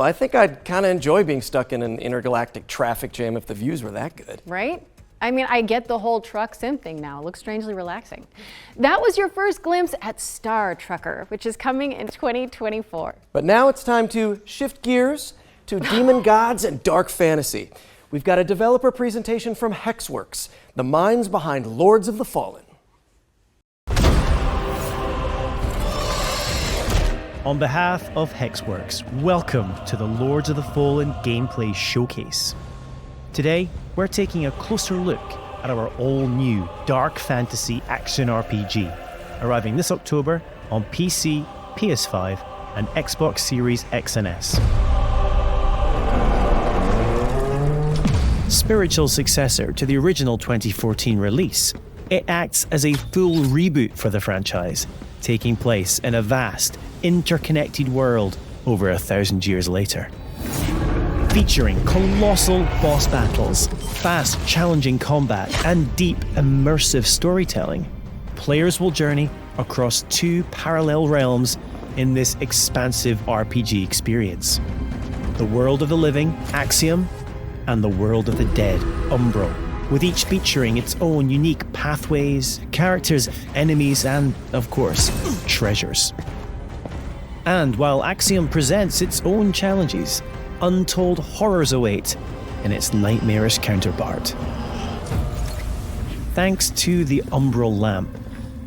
I think I'd kind of enjoy being stuck in an intergalactic traffic jam if the views were that good. Right? I mean, I get the whole truck sim thing now. It looks strangely relaxing. That was your first glimpse at Star Trucker, which is coming in 2024. But now it's time to shift gears to demon gods and dark fantasy. We've got a developer presentation from Hexworks, the minds behind Lords of the Fallen. On behalf of Hexworks, welcome to the Lords of the Fallen gameplay showcase. Today, we're taking a closer look at our all-new dark fantasy action RPG, arriving this October on PC, PS5, and Xbox Series X and S. Spiritual successor to the original 2014 release, it acts as a full reboot for the franchise, taking place in a vast, interconnected world over 1,000 years later. Featuring colossal boss battles, fast, challenging combat, and deep, immersive storytelling, players will journey across two parallel realms in this expansive RPG experience. The world of the living, Axiom, and the world of the dead, Umbral, with each featuring its own unique pathways, characters, enemies, and, of course, treasures. And while Axiom presents its own challenges, untold horrors await in its nightmarish counterpart. Thanks to the Umbral Lamp,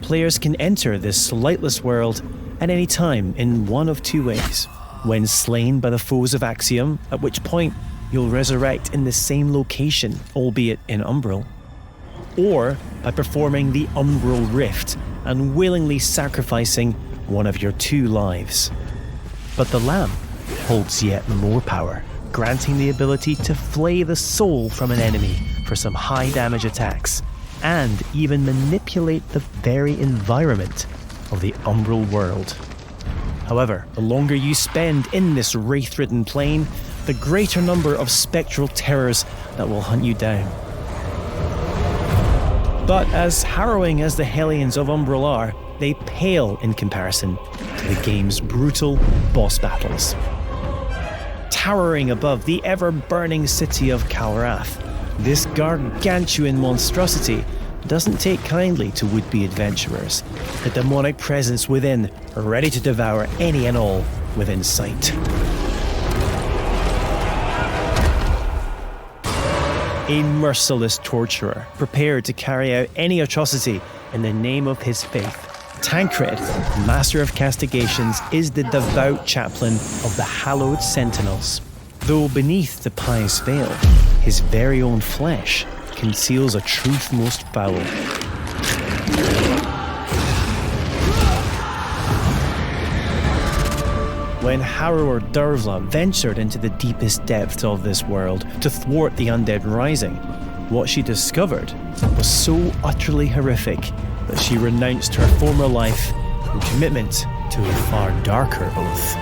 players can enter this lightless world at any time in one of two ways. When slain by the foes of Axiom, at which point you'll resurrect in the same location, albeit in Umbral, or by performing the Umbral Rift and willingly sacrificing one of your two lives. But the lamp holds yet more power, granting the ability to flay the soul from an enemy for some high damage attacks, and even manipulate the very environment of the Umbral world. However, the longer you spend in this wraith-ridden plane, the greater number of spectral terrors that will hunt you down. But as harrowing as the Hellions of Umbral are, they pale in comparison to the game's brutal boss battles. Towering above the ever-burning city of Calrath, this gargantuan monstrosity doesn't take kindly to would-be adventurers, the demonic presence within, ready to devour any and all within sight. A merciless torturer, prepared to carry out any atrocity in the name of his faith. Tancred, Master of Castigations, is the devout chaplain of the hallowed Sentinels. Though beneath the pious veil, his very own flesh conceals a truth most foul. When Harrower Dervla ventured into the deepest depths of this world to thwart the undead rising, what she discovered was so utterly horrific that she renounced her former life in commitment to a far darker oath.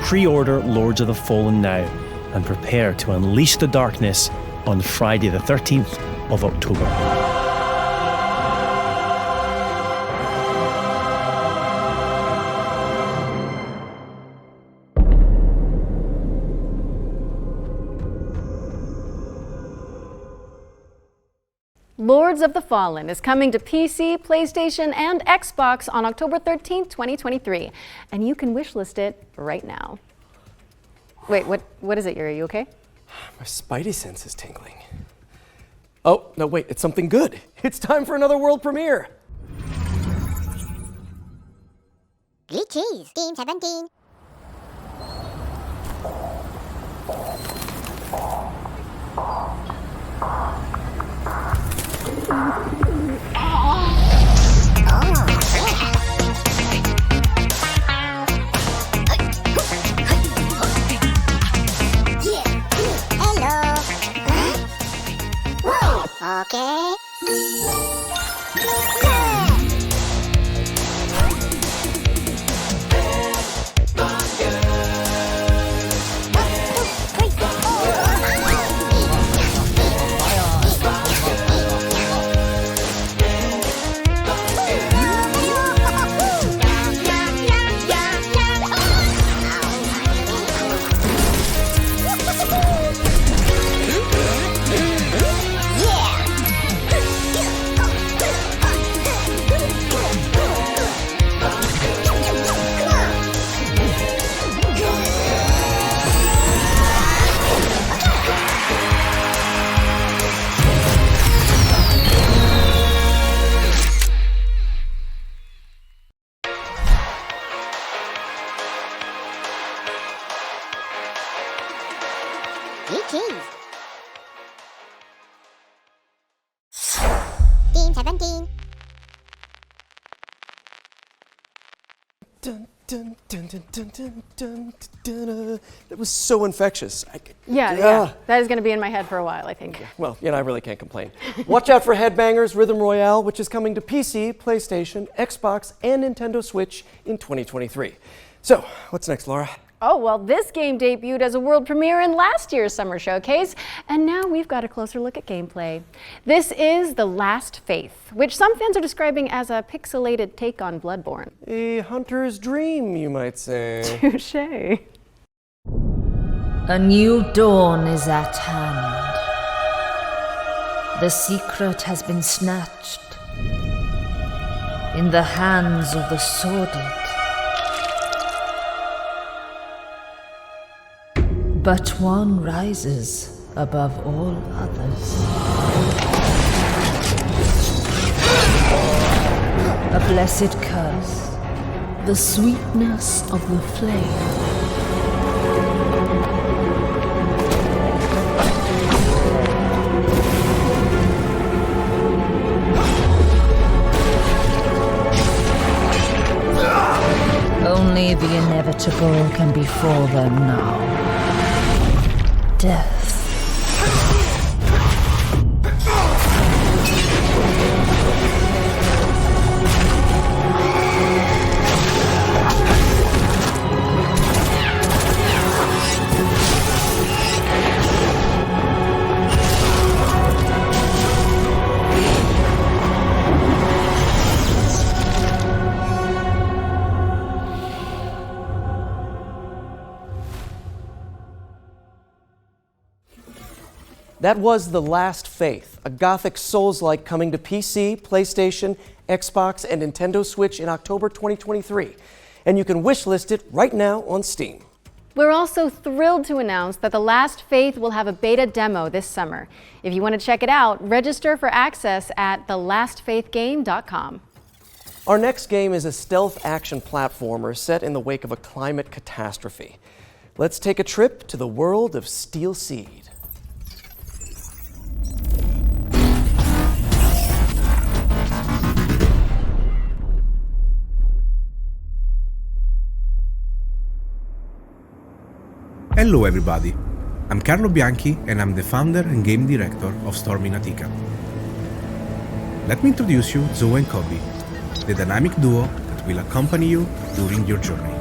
Pre-order Lords of the Fallen now and prepare to unleash the darkness on Friday the 13th of October. Lords of the Fallen is coming to PC, PlayStation, and Xbox on October 13th, 2023. And you can wishlist it right now. Wait, what is it, Yuri? Are you okay? My spidey sense is tingling. Oh, no, wait, it's something good. It's time for another world premiere. Blue cheese, Team 17. Okay. 17. Dun, dun, dun, dun, dun, dun, dun, dun, dun. That was so infectious. Yeah. That is going to be in my head for a while, I think. Well, I really can't complain. Watch out for Headbangers Rhythm Royale, which is coming to PC, PlayStation, Xbox, and Nintendo Switch in 2023. So, what's next, Laura? Oh, well, this game debuted as a world premiere in last year's Summer Showcase, and now we've got a closer look at gameplay. This is The Last Faith, which some fans are describing as a pixelated take on Bloodborne. A hunter's dream, you might say. Touché. A new dawn is at hand. The secret has been snatched in the hands of the sordid. But one rises above all others. A blessed curse, the sweetness of the flame. Only the inevitable can befall them now. Death. That was The Last Faith, a gothic Souls-like coming to PC, PlayStation, Xbox, and Nintendo Switch in October 2023. And you can wishlist it right now on Steam. We're also thrilled to announce that The Last Faith will have a beta demo this summer. If you want to check it out, register for access at thelastfaithgame.com. Our next game is a stealth action platformer set in the wake of a climate catastrophe. Let's take a trip to the world of Steel Seed. Hello everybody, I'm Carlo Bianchi and I'm the founder and game director of Storm in Attica. Let me introduce you Zoe and Kobe, the dynamic duo that will accompany you during your journey.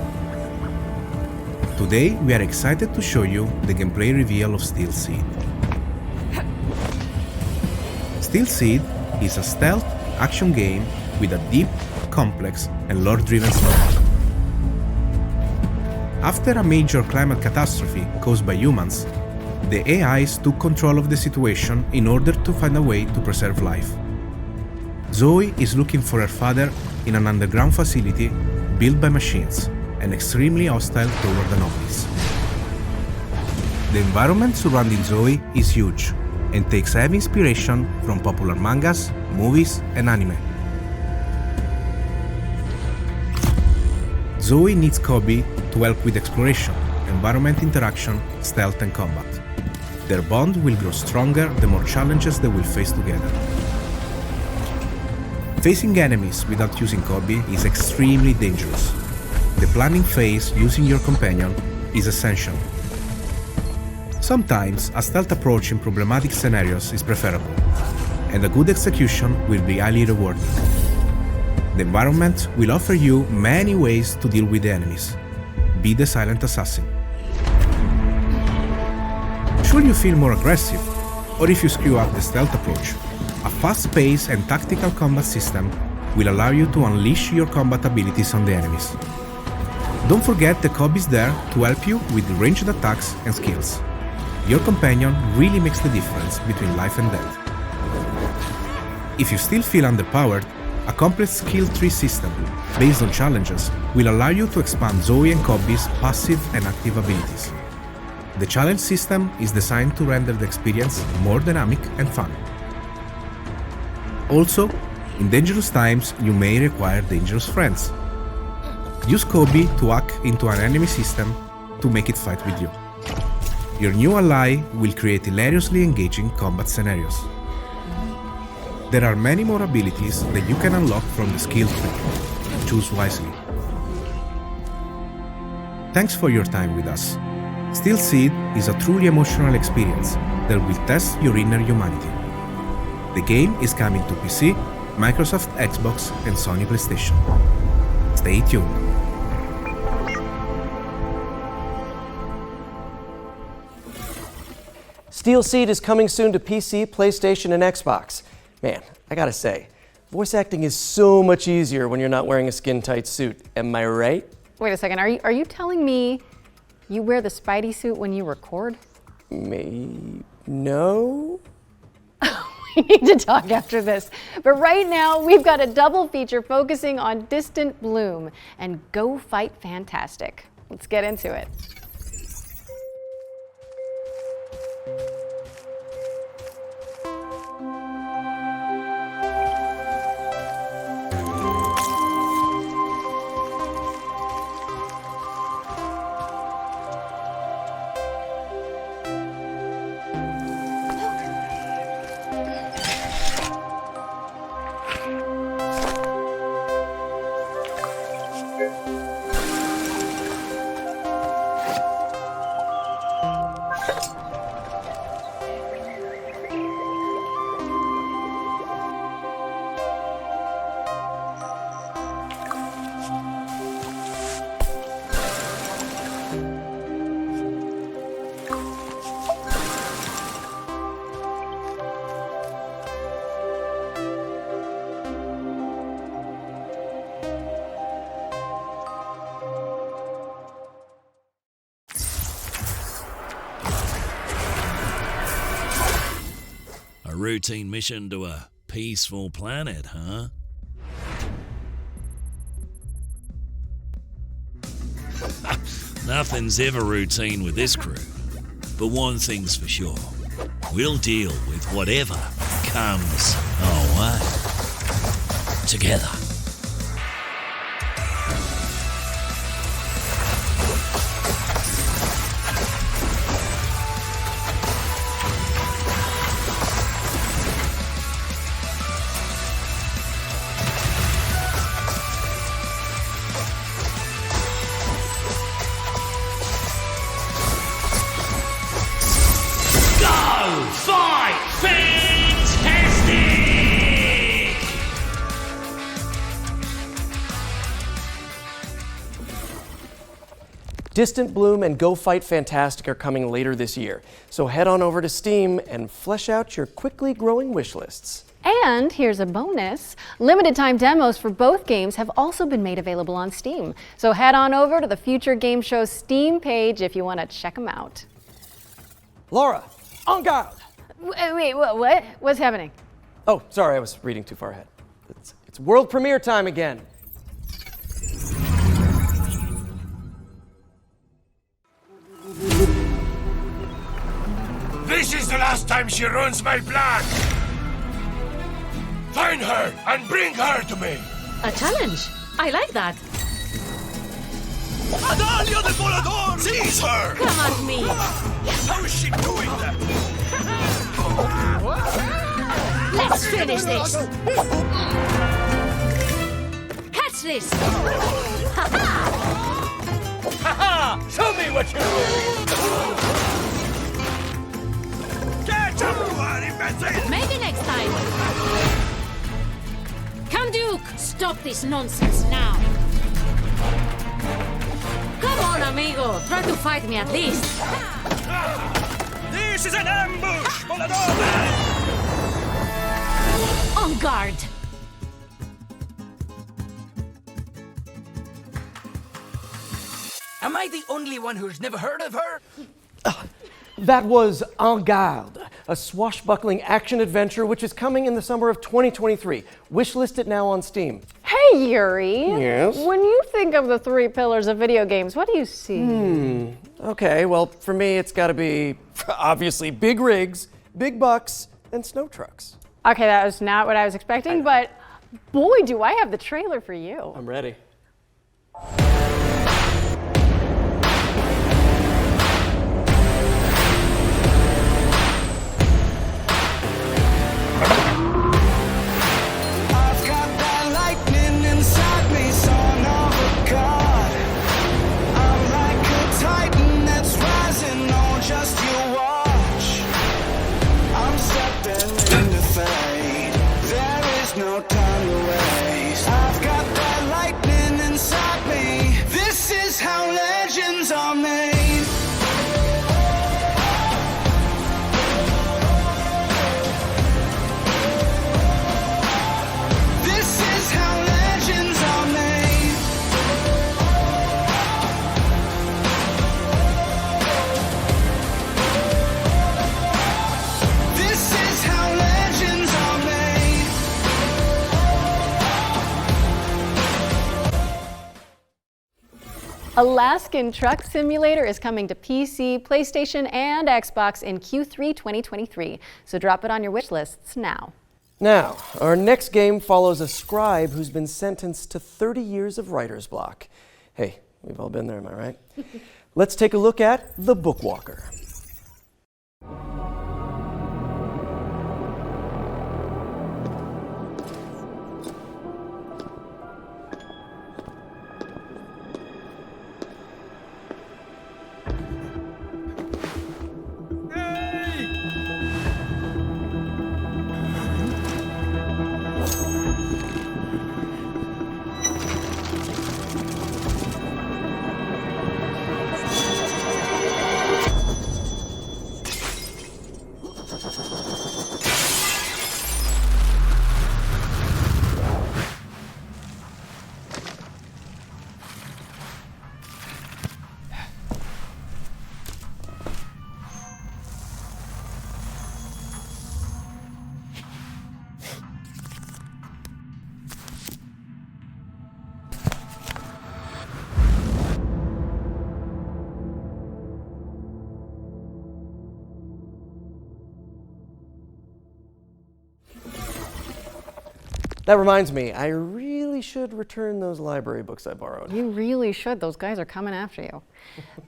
Today we are excited to show you the gameplay reveal of Steel Seed. Steel Seed is a stealth action game with a deep, complex and lore-driven story. After a major climate catastrophe caused by humans, the AIs took control of the situation in order to find a way to preserve life. Zoe is looking for her father in an underground facility built by machines and extremely hostile toward anomalies. The environment surrounding Zoe is huge and takes heavy inspiration from popular mangas, movies, and anime. Zoe needs Kobe to help with exploration, environment interaction, stealth and combat. Their bond will grow stronger the more challenges they will face together. Facing enemies without using Kobe is extremely dangerous. The planning phase using your companion is essential. Sometimes a stealth approach in problematic scenarios is preferable, and a good execution will be highly rewarding. The environment will offer you many ways to deal with the enemies. Be the silent assassin. Should you feel more aggressive, or if you screw up the stealth approach, a fast-paced and tactical combat system will allow you to unleash your combat abilities on the enemies. Don't forget the Kobe is there to help you with ranged attacks and skills. Your companion really makes the difference between life and death. If you still feel underpowered, a complex skill tree system based on challenges will allow you to expand Zoe and Kobe's passive and active abilities. The challenge system is designed to render the experience more dynamic and fun. Also, in dangerous times, you may require dangerous friends. Use Kobe to hack into an enemy system to make it fight with you. Your new ally will create hilariously engaging combat scenarios. There are many more abilities that you can unlock from the skill tree. Choose wisely. Thanks for your time with us. Steel Seed is a truly emotional experience that will test your inner humanity. The game is coming to PC, Microsoft Xbox, and Sony PlayStation. Stay tuned. Steel Seed is coming soon to PC, PlayStation, and Xbox. Man, I gotta say, voice acting is so much easier when you're not wearing a skin-tight suit. Am I right? Wait a second, are you telling me you wear the Spidey suit when you record? No? We need to talk after this. But right now, we've got a double feature focusing on Distant Bloom and Go Fight Fantastic. Let's get into it. A routine mission to a peaceful planet, huh? Nothing's ever routine with this crew. But one thing's for sure. We'll deal with whatever comes our way. Together. Distant Bloom and Go Fight Fantastic are coming later this year, so head on over to Steam and flesh out your quickly growing wish lists. And here's a bonus. Limited time demos for both games have also been made available on Steam. So head on over to the Future Game Show's Steam page if you want to check them out. Laura, en garde! Wait, what? What's happening? Oh, sorry, I was reading too far ahead. It's world premiere time again. This is the last time she ruins my plan! Find her and bring her to me! A challenge. I like that. Adalia de Volador! Seize her! Come at me. How is she doing that? Let's finish this. Catch this. Haha! Show me what you do! Catch up to her, imbecile! Maybe next time. Come, Duke. Stop this nonsense now. Come on, amigo. Try to fight me at least. This is an ambush! Volador! On guard. Am I the only one who's never heard of her? That was En Garde, a swashbuckling action-adventure which is coming in the summer of 2023. Wishlist it now on Steam. Hey, Yuri. Yes? When you think of the three pillars of video games, what do you see? Okay, well, for me, it's gotta be, obviously, big rigs, big bucks, and snow trucks. Okay, that was not what I was expecting, but boy, do I have the trailer for you. I'm ready. on your ways. I've got that lightning inside me. This is how legends are made. This is how legends are made. This is how legends are made. Alaskan Truck Simulator is coming to PC, PlayStation, and Xbox in Q3 2023. So drop it on your wish lists now. Now, our next game follows a scribe who's been sentenced to 30 years of writer's block. Hey, we've all been there, am I right? Let's take a look at The Bookwalker. That reminds me, I really should return those library books I borrowed. You really should. Those guys are coming after you.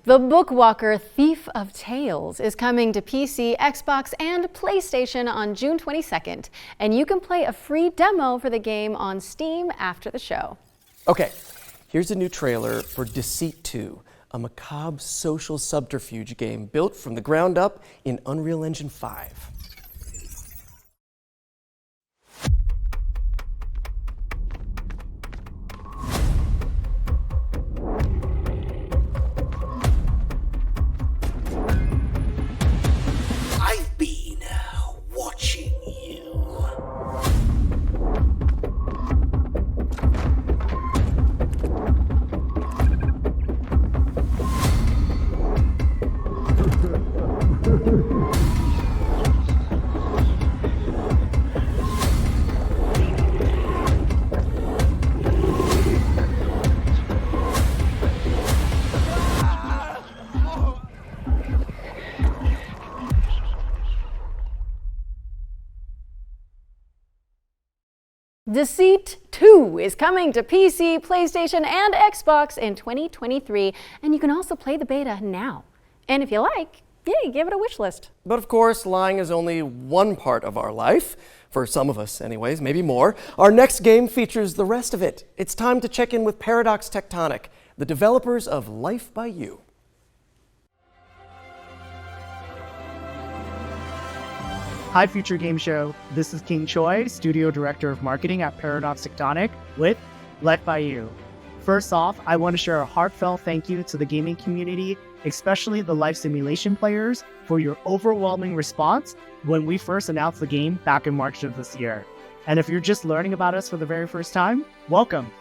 The Bookwalker Thief of Tales is coming to PC, Xbox, and PlayStation on June 22nd. And you can play a free demo for the game on Steam after the show. Okay, here's a new trailer for Deceit 2, a macabre social subterfuge game built from the ground up in Unreal Engine 5. I've been watching you. Deceit 2 is coming to PC, PlayStation, and Xbox in 2023, and you can also play the beta now. And if you like, yeah, give it a wish list. But of course, lying is only one part of our life. For some of us anyways, maybe more. Our next game features the rest of it. It's time to check in with Paradox Tectonic, the developers of Life by You. Hi, Future Game Show. This is King Choi, Studio Director of Marketing at Paradox Tectonic with Life by You. First off, I want to share a heartfelt thank you to the gaming community, especially the life simulation players, for your overwhelming response when we first announced the game back in March of this year. And if you're just learning about us for the very first time, welcome.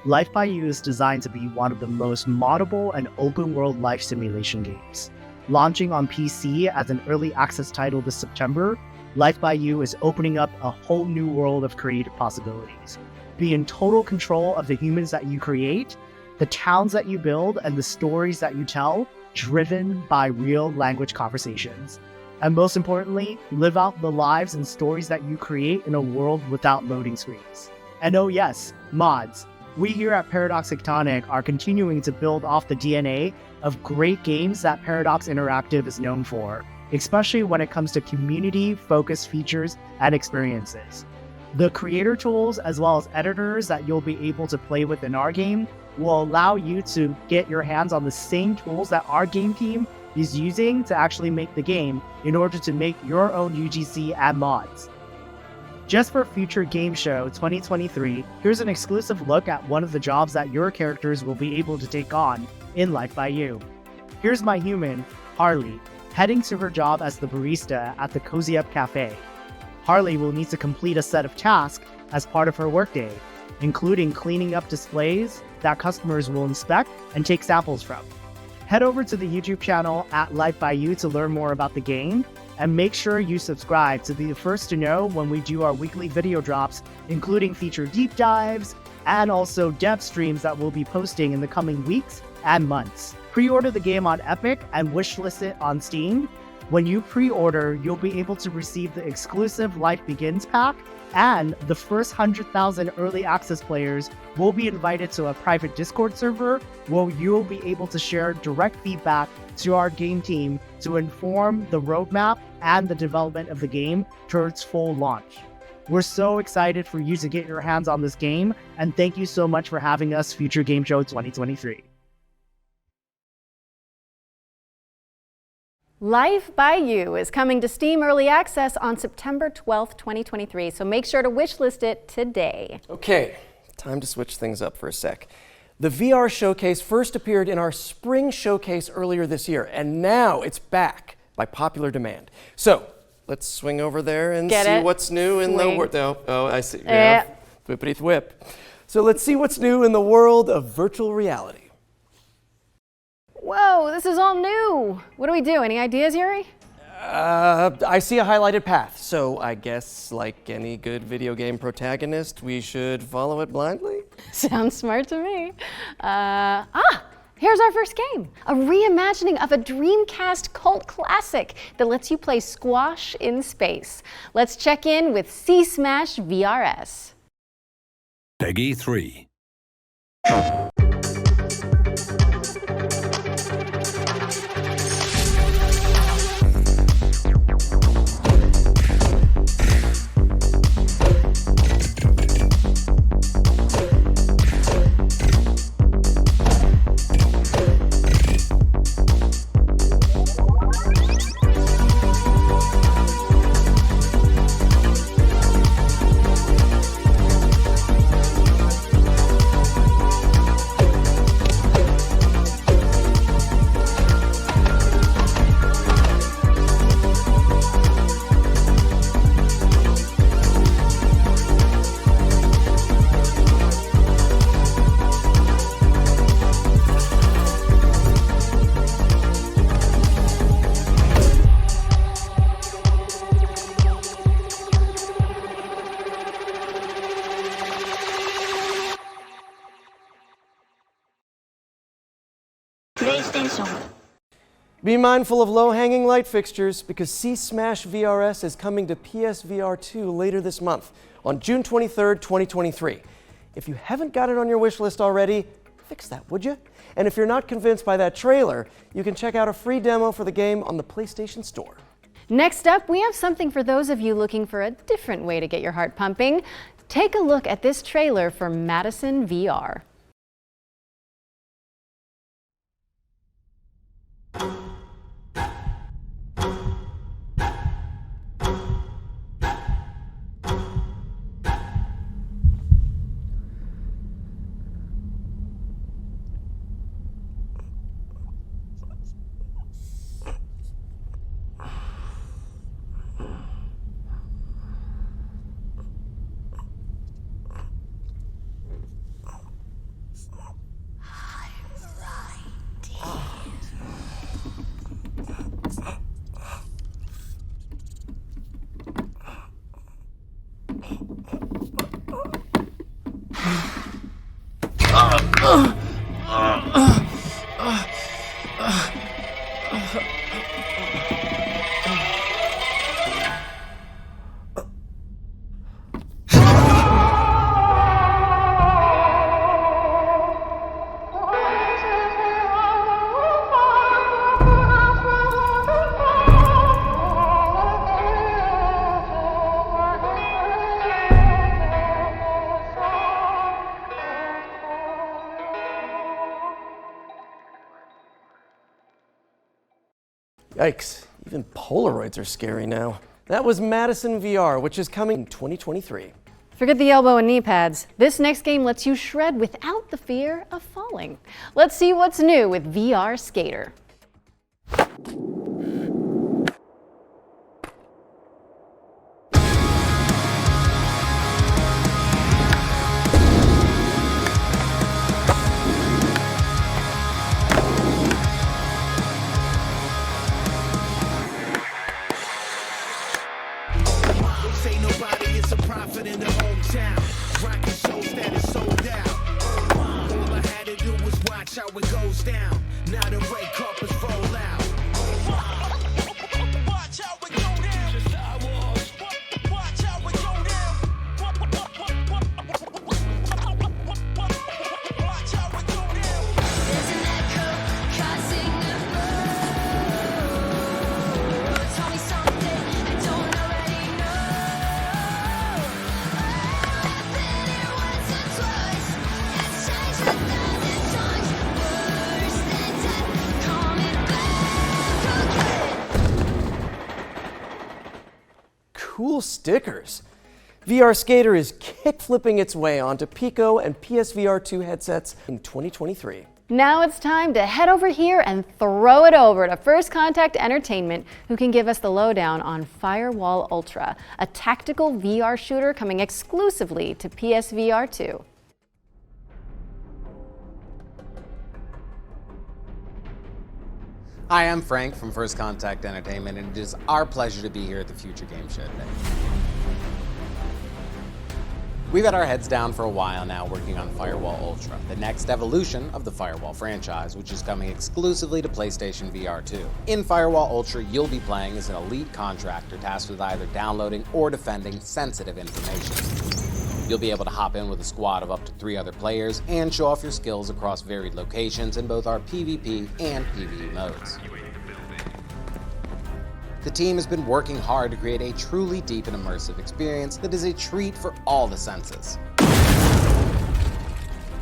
Life by You is designed to be one of the most moddable and open-world life simulation games. Launching on PC as an early access title this September, Life by You is opening up a whole new world of creative possibilities. Be in total control of the humans that you create, the towns that you build, and the stories that you tell, driven by real language conversations. And most importantly, live out the lives and stories that you create in a world without loading screens. And oh yes, mods. We here at Paradox Tectonic are continuing to build off the DNA of great games that Paradox Interactive is known for, especially when it comes to community-focused features and experiences. The creator tools as well as editors that you'll be able to play with in our game will allow you to get your hands on the same tools that our game team is using to actually make the game in order to make your own UGC and mods. Just for Future Game Show 2023, here's an exclusive look at one of the jobs that your characters will be able to take on in Life by You. Here's my human, Harley, heading to her job as the barista at the Cozy Up Cafe. Harley will need to complete a set of tasks as part of her workday, including cleaning up displays that customers will inspect and take samples from. Head over to the YouTube channel at Life by You to learn more about the game, and make sure you subscribe to be the first to know when we do our weekly video drops, including feature deep dives, and also dev streams that we'll be posting in the coming weeks and months. Pre-order the game on Epic and wishlist it on Steam. When you pre-order, you'll be able to receive the exclusive Life Begins pack, and the first 100,000 early access players will be invited to a private Discord server where you'll be able to share direct feedback to our game team to inform the roadmap and the development of the game towards full launch. We're so excited for you to get your hands on this game, and thank you so much for having us, Future Game Show 2023. Life by You is coming to Steam Early Access on September 12th, 2023, so make sure to wishlist it today. Okay, time to switch things up for a sec. The VR showcase first appeared in our spring showcase earlier this year, and now it's back by popular demand. So let's swing over there and see what's new in the world. Oh, I see. Yeah. Whippity whip. So let's see what's new in the world of virtual reality. Whoa, this is all new. What do we do? Any ideas, Yuri? I see a highlighted path, so I guess like any good video game protagonist, we should follow it blindly? Sounds smart to me. Here's our first game. A reimagining of a Dreamcast cult classic that lets you play squash in space. Let's check in with C-Smash VRS. Peggy 3. Be mindful of low-hanging light fixtures because C-Smash VRS is coming to PSVR 2 later this month on June 23rd, 2023. If you haven't got it on your wish list already, fix that, would you? And if you're not convinced by that trailer, you can check out a free demo for the game on the PlayStation Store. Next up, we have something for those of you looking for a different way to get your heart pumping. Take a look at this trailer for Madison VR. Yikes, even Polaroids are scary now. That was Madison VR, which is coming in 2023. Forget the elbow and knee pads. This next game lets you shred without the fear of falling. Let's see what's new with VR Skater. Say nobody is a prophet in the hometown. Rockin' shows that is sold out. All I had to do was watch how it goes down. Now the red carpets roll out. Watch how it go down. Star Wars. Watch how it go down. Watch how it go down. There's an echo causing a roar. Tell me something I don't already know. I've been here once or twice. It's changed 1,000 times. Worse than death, coming back again. Cool stickers. VR Skater is kick-flipping its way onto Pico and PSVR 2 headsets in 2023. Now it's time to head over here and throw it over to First Contact Entertainment, who can give us the lowdown on Firewall Ultra, a tactical VR shooter coming exclusively to PSVR 2. Hi, I'm Frank from First Contact Entertainment, and it is our pleasure to be here at the Future Game Show today. We've had our heads down for a while now working on Firewall Ultra, the next evolution of the Firewall franchise, which is coming exclusively to PlayStation VR 2. In Firewall Ultra, you'll be playing as an elite contractor tasked with either downloading or defending sensitive information. You'll be able to hop in with a squad of up to 3 other players and show off your skills across varied locations in both our PvP and PvE modes. The team has been working hard to create a truly deep and immersive experience that is a treat for all the senses.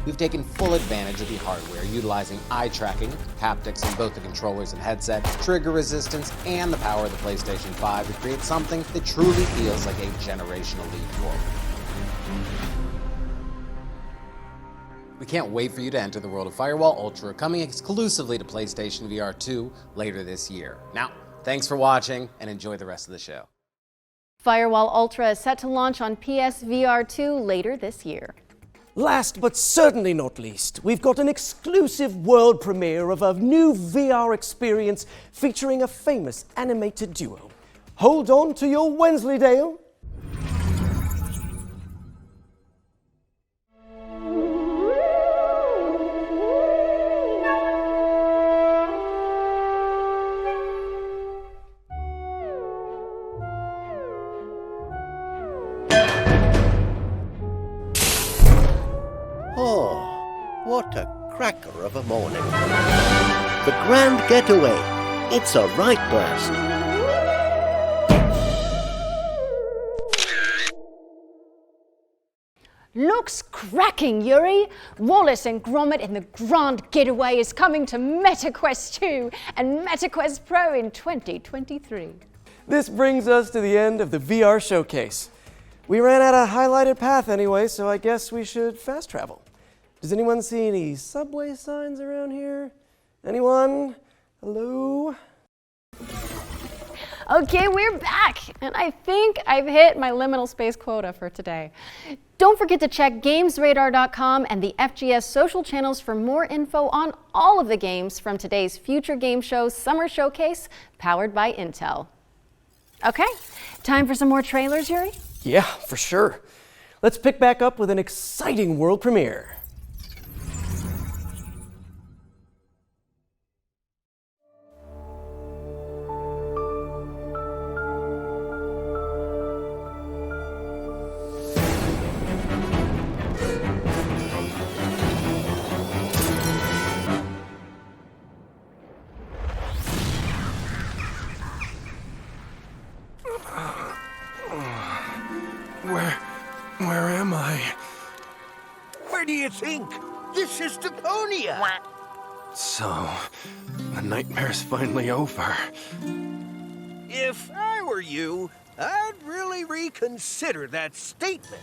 We've taken full advantage of the hardware, utilizing eye tracking, haptics in both the controllers and headset, trigger resistance, and the power of the PlayStation 5 to create something that truly feels like a generational leap forward. We can't wait for you to enter the world of Firewall Ultra, coming exclusively to PlayStation VR 2 later this year. Now, thanks for watching, and enjoy the rest of the show. Firewall Ultra is set to launch on PSVR 2 later this year. Last but certainly not least, we've got an exclusive world premiere of a new VR experience featuring a famous animated duo. Hold on to your Wensleydale. Oh, what a cracker of a morning. The Grand Getaway. It's a right blast. Looks cracking, Yuri! Wallace and Gromit in the Grand Getaway is coming to MetaQuest 2 and MetaQuest Pro in 2023. This brings us to the end of the VR showcase. We ran out of highlighted path anyway, so I guess we should fast travel. Does anyone see any subway signs around here? Anyone? Hello? Okay, we're back, and I think I've hit my liminal space quota for today. Don't forget to check GamesRadar.com and the FGS social channels for more info on all of the games from today's Future Game Show Summer Showcase, powered by Intel. Okay, time for some more trailers, Yuri? Yeah, for sure. Let's pick back up with an exciting world premiere. Where am I? Where do you think? This is Deponia. So, the nightmare's finally over. If I were you, I'd really reconsider that statement.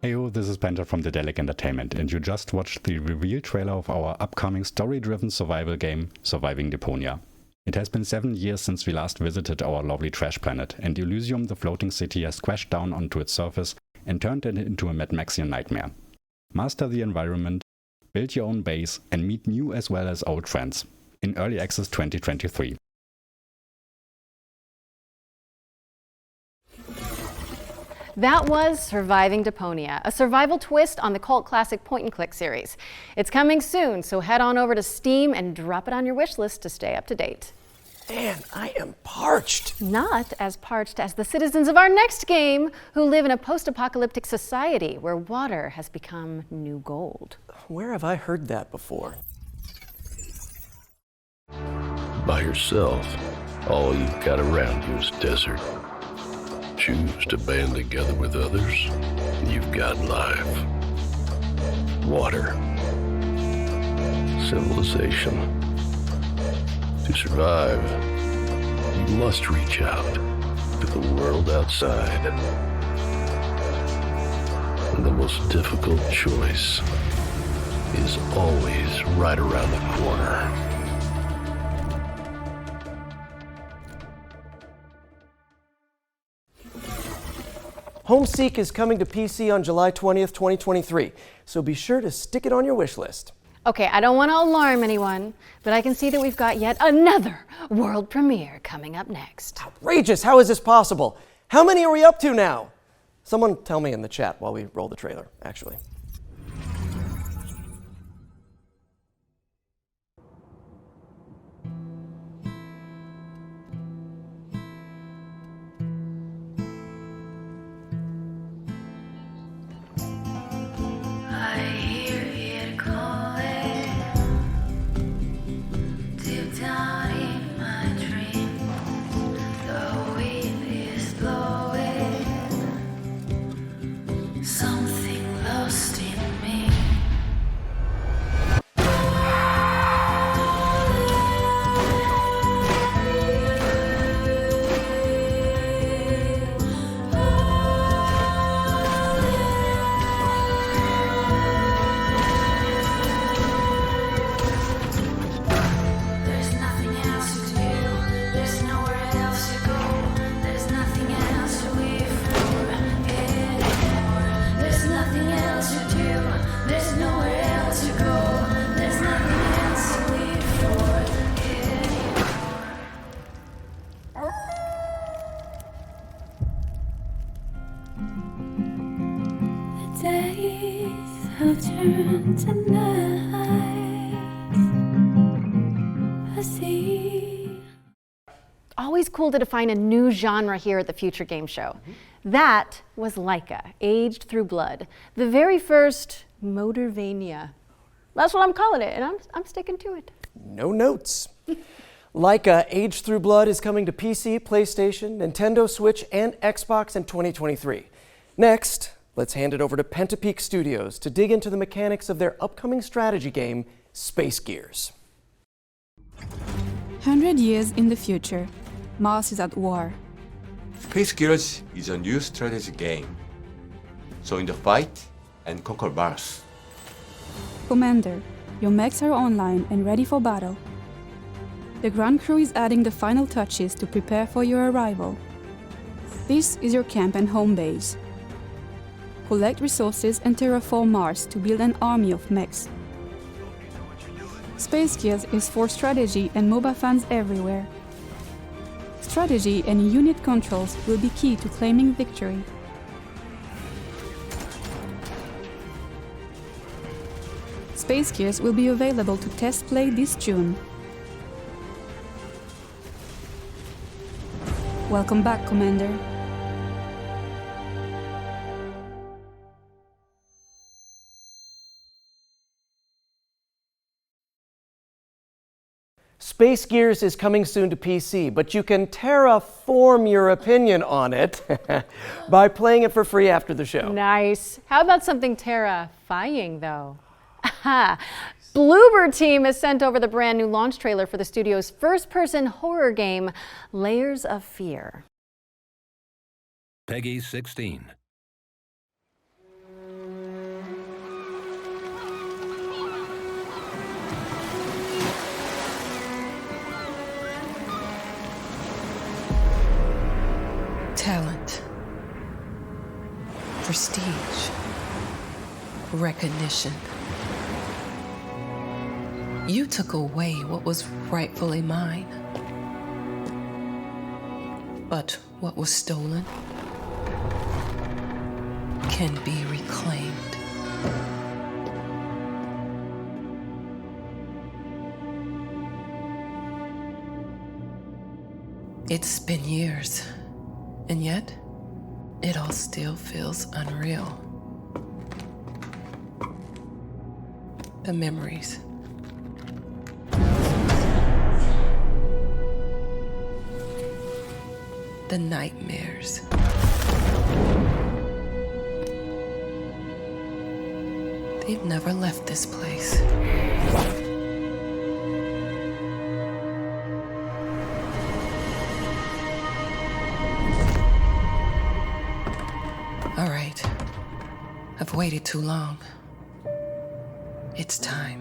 Heyo, this is Penta from Dedelic Entertainment, and you just watched the reveal trailer of our upcoming story-driven survival game, Surviving Deponia. It has been 7 years since we last visited our lovely trash planet, and Elysium, the floating city, has crashed down onto its surface and turned it into a Mad Maxian nightmare. Master the environment, build your own base, and meet new as well as old friends. In Early Access 2023. That was Surviving Deponia, a survival twist on the cult classic point-and-click series. It's coming soon, so head on over to Steam and drop it on your wish list to stay up to date. Man, I am parched. Not as parched as the citizens of our next game, who live in a post-apocalyptic society where water has become new gold. Where have I heard that before? By yourself, all you've got around you is desert. Choose to band together with others, you've got life. Water. Civilization. To survive, you must reach out to the world outside. And the most difficult choice is always right around the corner. Homeseek is coming to PC on July 20th, 2023, so be sure to stick it on your wish list. Okay, I don't want to alarm anyone, but I can see that we've got yet another world premiere coming up next. Outrageous! How is this possible? How many are we up to now? Someone tell me in the chat while we roll the trailer, actually. Something lost in me. There's nothing else to do. There's nowhere else to go. There's nothing else to live for anymore. There's nothing else to do. There's nowhere else to go. There's nothing else to live for anymore. The days have turned to night. I see. Always cool to define a new genre here at the Future Game Show. That was Laika, Aged Through Blood, the very first Motorvania. That's what I'm calling it, and I'm sticking to it. No notes. Laika, Aged Through Blood is coming to PC, PlayStation, Nintendo Switch, and Xbox in 2023. Next, let's hand it over to Pentapeak Studios to dig into the mechanics of their upcoming strategy game, Space Gears. 100 years in the future, Mars is at war. Space Gears is a new strategy game. So in the fight and conquer Mars. Commander, your mechs are online and ready for battle. The ground crew is adding the final touches to prepare for your arrival. This is your camp and home base. Collect resources and terraform Mars to build an army of mechs. Space Gears is for strategy and MOBA fans everywhere. Strategy and unit controls will be key to claiming victory. Space Gears will be available to test play this June. Welcome back, Commander. Space Gears is coming soon to PC, but you can terraform your opinion on it by playing it for free after the show. Nice. How about something terrifying, though? Aha! Bloober Team has sent over the brand new launch trailer for the studio's first-person horror game, Layers of Fear. Peggy 16. Talent, prestige, recognition. You took away what was rightfully mine. But what was stolen can be reclaimed. It's been years. And yet, it all still feels unreal. The memories. The nightmares. They've never left this place. All right. I've waited too long. It's time.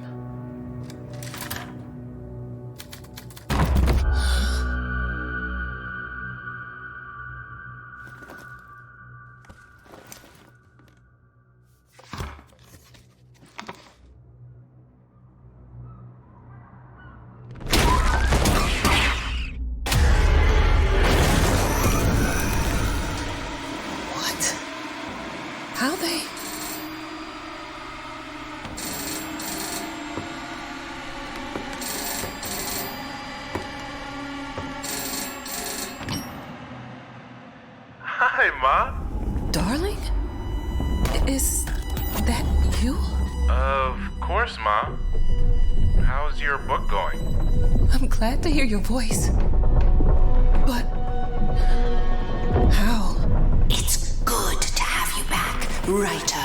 How they... Hi, Ma. Darling? Is that you? Of course, Ma. How's your book going? I'm glad to hear your voice. But... how? It's good to have you back, writer.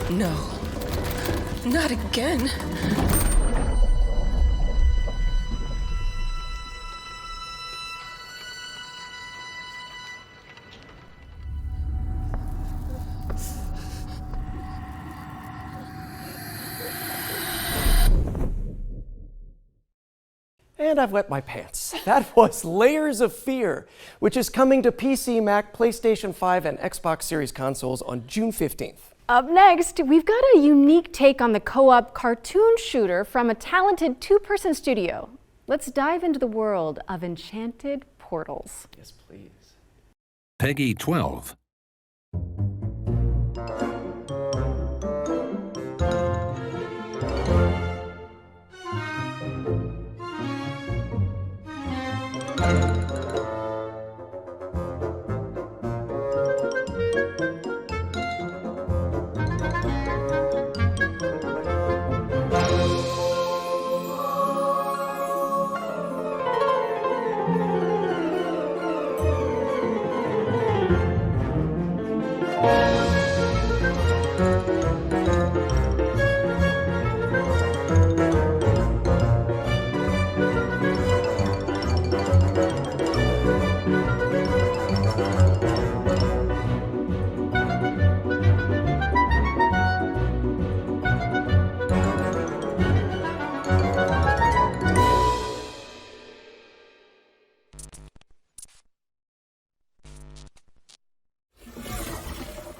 No. Not again. And I've wet my pants. That was Layers of Fear, which is coming to PC, Mac, PlayStation 5, and Xbox Series consoles on June 15th. Up next, we've got a unique take on the co-op cartoon shooter from a talented two-person studio. Let's dive into the world of Enchanted Portals. Yes, please. Peggy 12.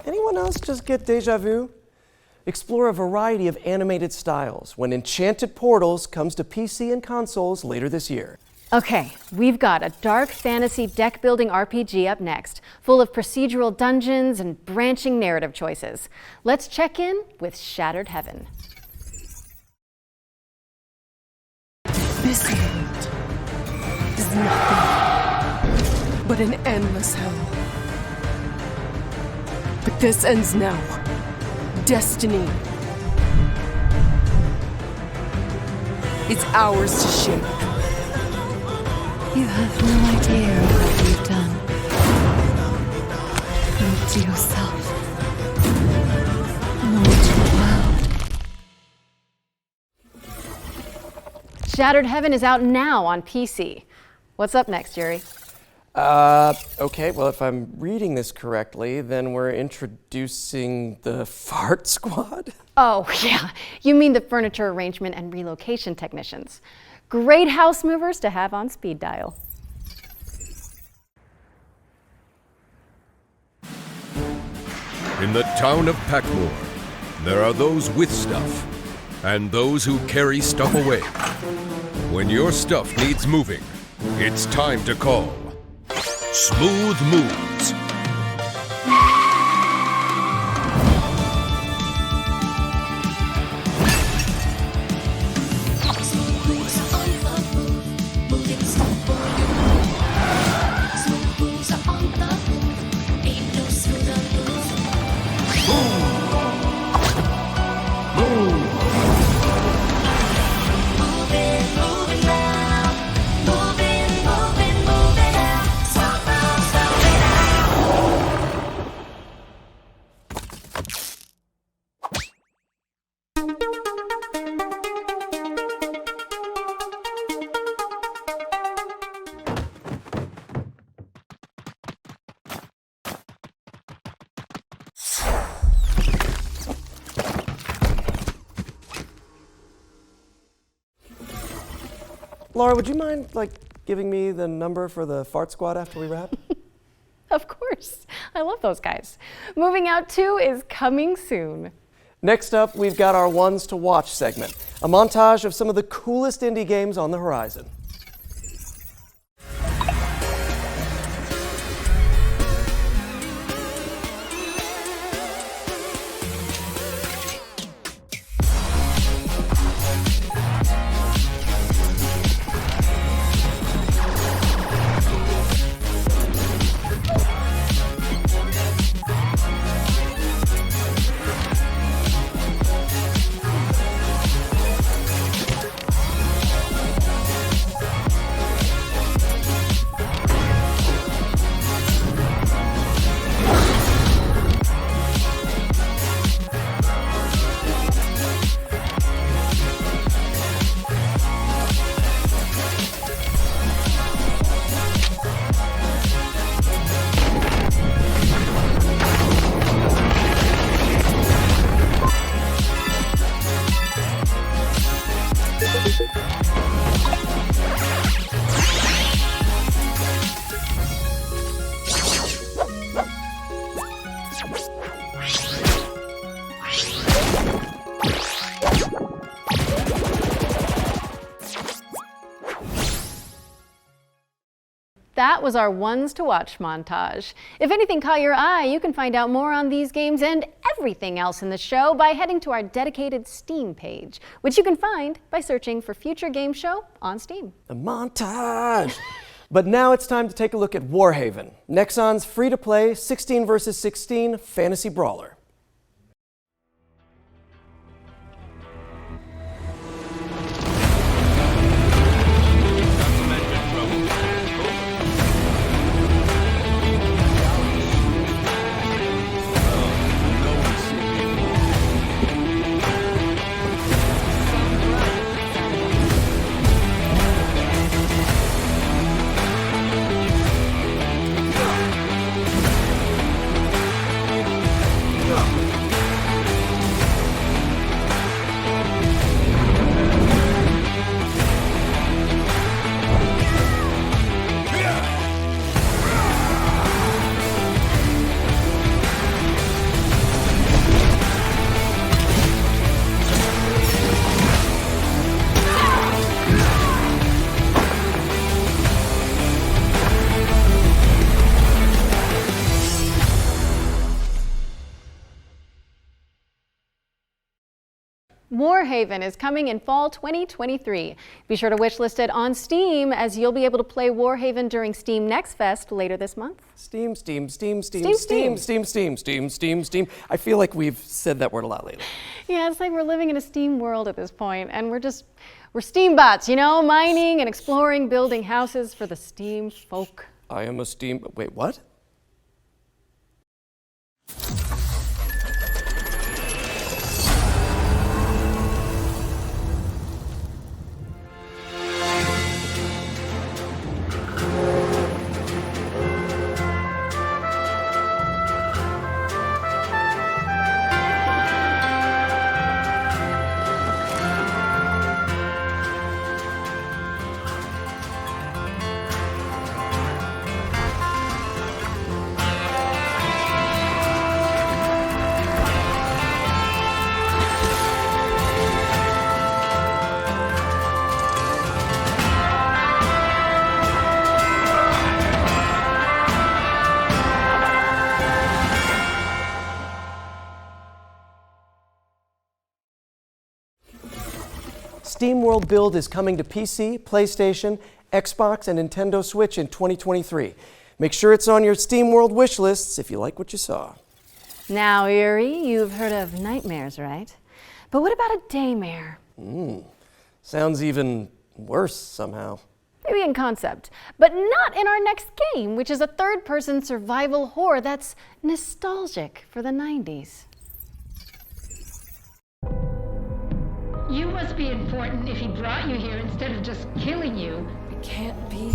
Anyone else just get deja vu? Explore a variety of animated styles when Enchanted Portals comes to PC and consoles later this year. Okay, we've got a dark fantasy deck building RPG up next, full of procedural dungeons and branching narrative choices. Let's check in with Shattered Heaven. This world is nothing but an endless hell. But this ends now. Destiny. It's ours to shape. You have no idea of what you've done. Not to yourself, nor to the world. Shattered Heaven is out now on PC. What's up next, Yuri? Okay, well, if I'm reading this correctly, then we're introducing the Fart Squad? Oh, yeah. You mean the furniture arrangement and relocation technicians. Great house movers to have on speed dial. In the town of Packmore, there are those with stuff and those who carry stuff away. When your stuff needs moving, it's time to call Smooth Moves. Laura, would you mind, giving me the number for the Fart Squad after we wrap? Of course. I love those guys. Moving Out 2 is coming soon. Next up, we've got our Ones to Watch segment, a montage of some of the coolest indie games on the horizon. That was our Ones to Watch montage. If anything caught your eye, you can find out more on these games and everything else in the show by heading to our dedicated Steam page, which you can find by searching for Future Game Show on Steam. The montage! But now it's time to take a look at Warhaven, Nexon's free-to-play 16 vs. 16 fantasy brawler. Warhaven is coming in fall 2023. Be sure to wishlist it on Steam, as you'll be able to play Warhaven during Steam Next Fest later this month. Steam. I feel like we've said that word a lot lately. Yeah, it's like we're living in a Steam world at this point, and we're Steam bots, you know, mining and exploring, building houses for the Steam folk. I am a Steam. Wait, what? Steam World Build is coming to PC, PlayStation, Xbox, and Nintendo Switch in 2023. Make sure it's on your Steam World wish lists if you like what you saw. Now, Yuri, you've heard of nightmares, right? But what about a daymare? Sounds even worse somehow. Maybe in concept, but not in our next game, which is a third-person survival horror that's nostalgic for the 90s. You must be important if he brought you here instead of just killing you. It can't be.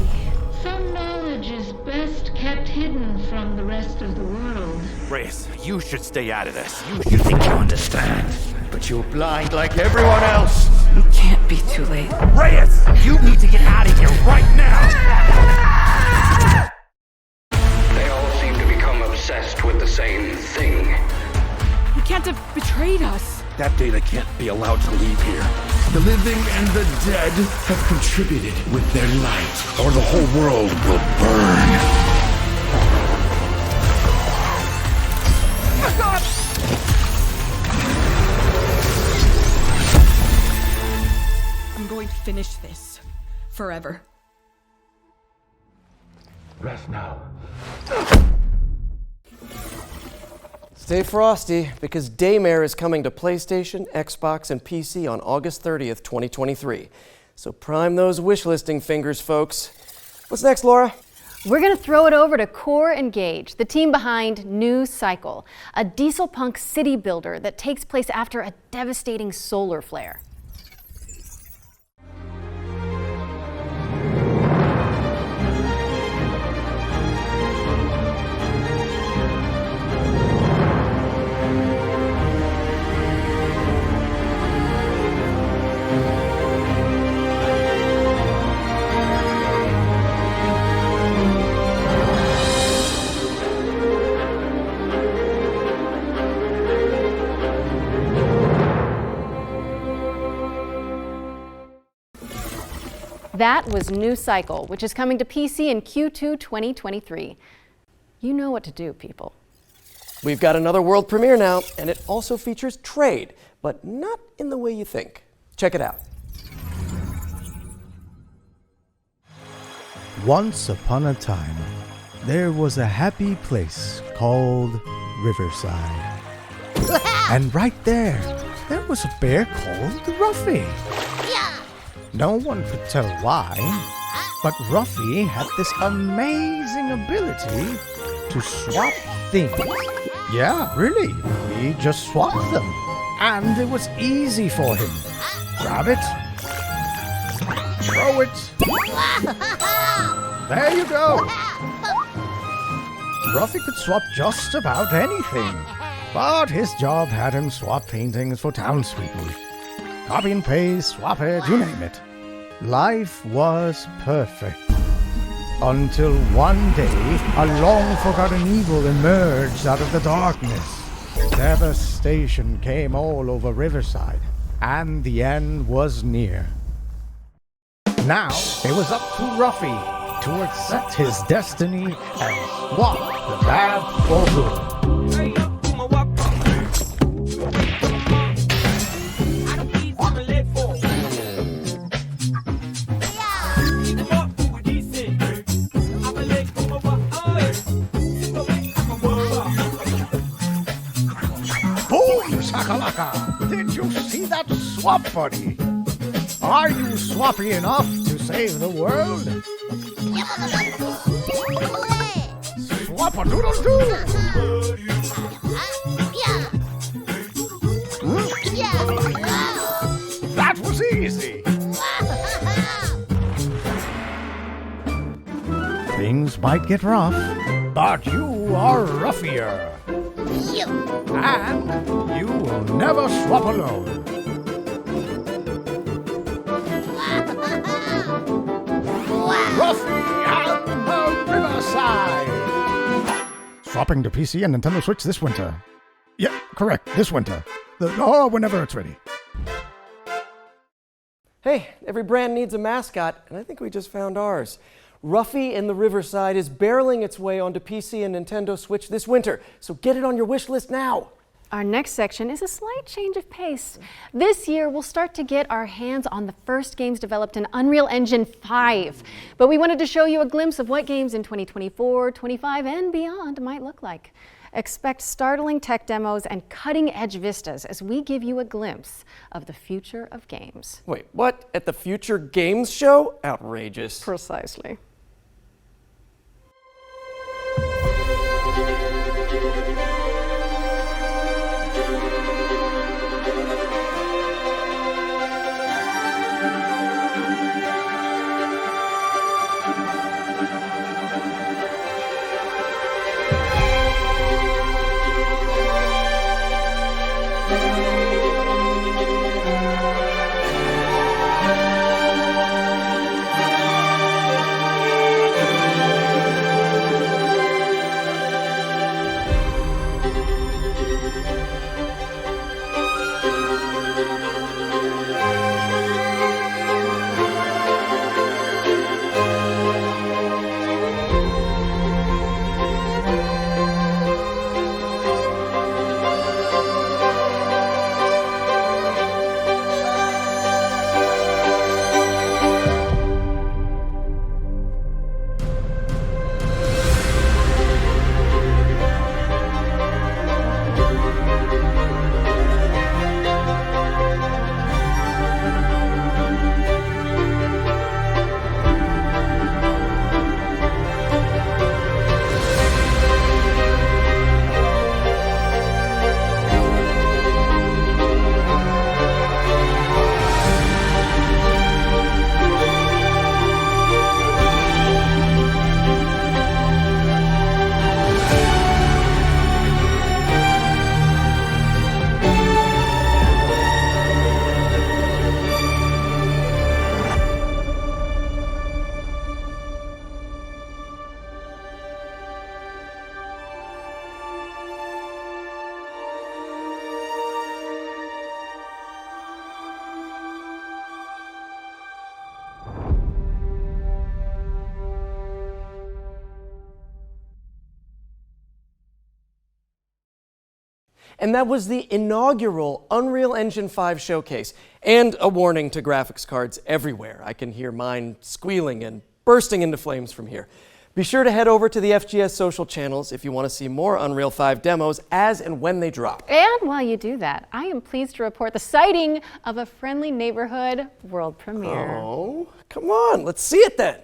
Some knowledge is best kept hidden from the rest of the world. Reyes, you should stay out of this. You think you understand, but you're blind like everyone else. It can't be too late. Reyes, you need to get out of here right now! They all seem to become obsessed with the same thing. He can't have betrayed us. That data can't be allowed to leave here. The living and the dead have contributed with their light, or the whole world will burn. I'm going to finish this. Forever. Rest now. Stay frosty, because Daymare is coming to PlayStation, Xbox, and PC on August 30th, 2023. So prime those wishlisting fingers, folks. What's next, Laura? We're going to throw it over to Core Engage, the team behind New Cycle, a diesel punk city builder that takes place after a devastating solar flare. That was New Cycle, which is coming to PC in Q2 2023. You know what to do, people. We've got another world premiere now, and it also features trade, but not in the way you think. Check it out. Once upon a time, there was a happy place called Riverside. And right there was a bear called Ruffy. No one could tell why, but Ruffy had this amazing ability to swap things. Yeah, really, he just swapped them. And it was easy for him. Grab it, throw it. There you go. Ruffy could swap just about anything, but his job had him swap paintings for townspeople. Copy and paste, swap it, you name it. Life was perfect. Until one day, a long-forgotten evil emerged out of the darkness. Devastation came all over Riverside, and the end was near. Now, it was up to Ruffy to accept his destiny and swap the bad for good. Chaka! Did you see that swap buddy? Are you swappy enough to save the world? Swap-a-doodle-doo! That was easy! Things might get rough, but you are roughier. And you will never swap alone. Ruffy and the Riverside! Swapping to PC and Nintendo Switch this winter. Yeah, correct, this winter. Or whenever it's ready. Hey, every brand needs a mascot, and I think we just found ours. Ruffy in the Riverside is barreling its way onto PC and Nintendo Switch this winter, so get it on your wish list now. Our next section is a slight change of pace. This year, we'll start to get our hands on the first games developed in Unreal Engine 5. But we wanted to show you a glimpse of what games in 2024, 25, and beyond might look like. Expect startling tech demos and cutting-edge vistas as we give you a glimpse of the future of games. Wait, what? At the Future Games Show? Outrageous. Precisely. And that was the inaugural Unreal Engine 5 showcase. And a warning to graphics cards everywhere. I can hear mine squealing and bursting into flames from here. Be sure to head over to the FGS social channels if you want to see more Unreal 5 demos as and when they drop. And while you do that, I am pleased to report the sighting of a Friendly Neighborhood world premiere. Oh, come on, let's see it then.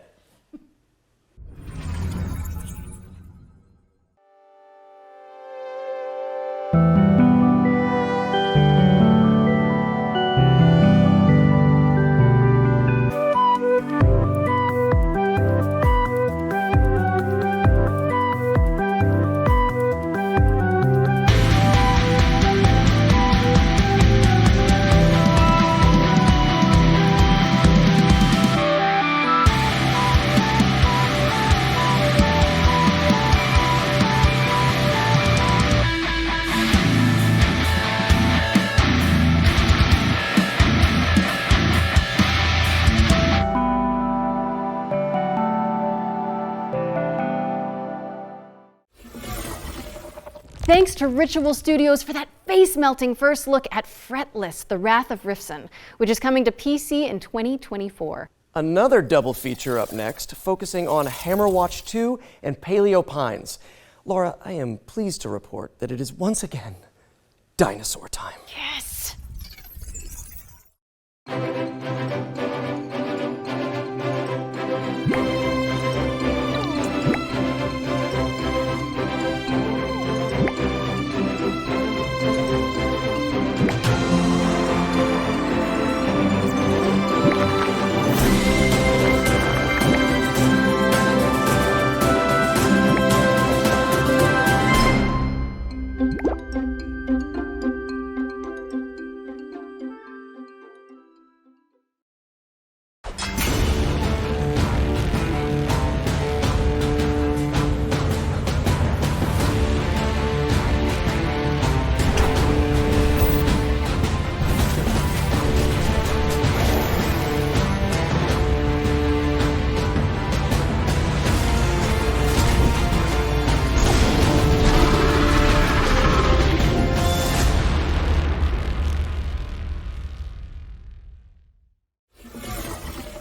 Thanks to Ritual Studios for that face-melting first look at Fretless, The Wrath of Rifson, which is coming to PC in 2024. Another double feature up next, focusing on Hammerwatch 2 and Paleo Pines. Laura, I am pleased to report that it is once again dinosaur time. Yes!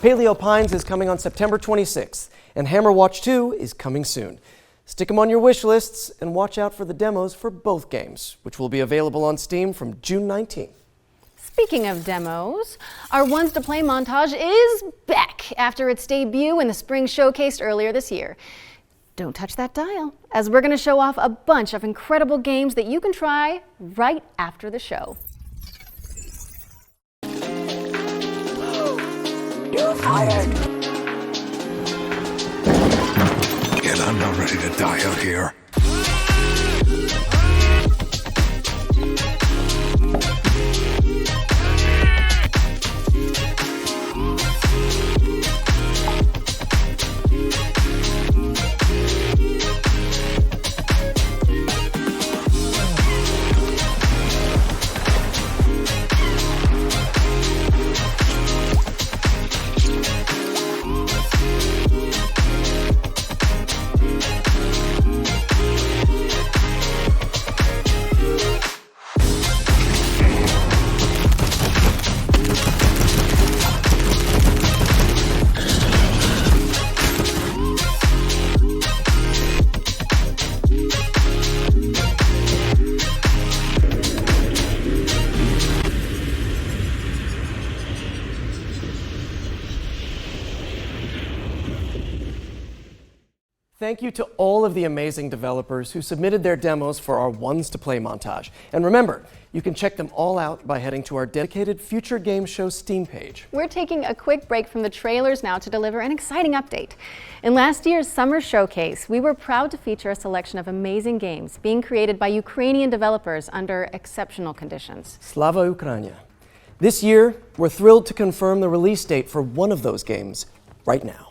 Paleo Pines is coming on September 26th, and Hammer Watch 2 is coming soon. Stick them on your wish lists and watch out for the demos for both games, which will be available on Steam from June 19th. Speaking of demos, our Ones to Play montage is back after its debut in the spring showcase earlier this year. Don't touch that dial, as we're going to show off a bunch of incredible games that you can try right after the show. You're fired! Yet I'm not ready to die out here. Thank you to all of the amazing developers who submitted their demos for our Ones to Play montage. And remember, you can check them all out by heading to our dedicated Future Game Show Steam page. We're taking a quick break from the trailers now to deliver an exciting update. In last year's summer showcase, we were proud to feature a selection of amazing games being created by Ukrainian developers under exceptional conditions. Slava Ukraina. This year, we're thrilled to confirm the release date for one of those games right now.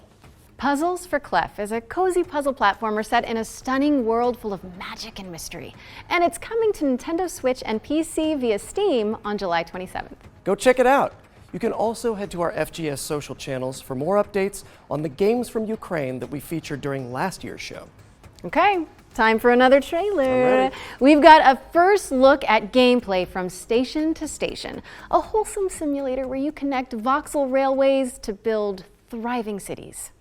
Puzzles for Clef is a cozy puzzle platformer set in a stunning world full of magic and mystery. And it's coming to Nintendo Switch and PC via Steam on July 27th. Go check it out. You can also head to our FGS social channels for more updates on the games from Ukraine that we featured during last year's show. Okay, time for another trailer. I'm ready. We've got a first look at gameplay from Station to Station, a wholesome simulator where you connect voxel railways to build thriving cities.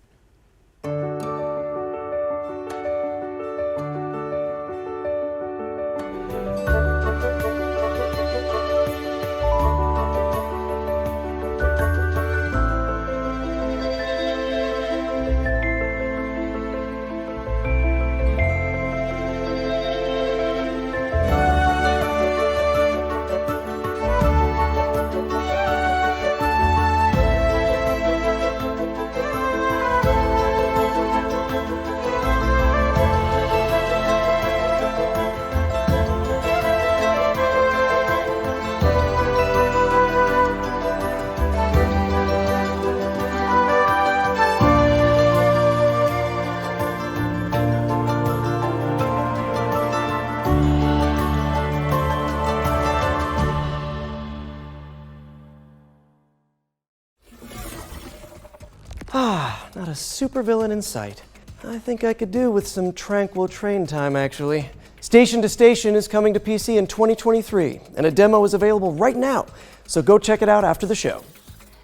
Not a supervillain in sight. I think I could do with some tranquil train time, actually. Station to Station is coming to PC in 2023, and a demo is available right now, so go check it out after the show.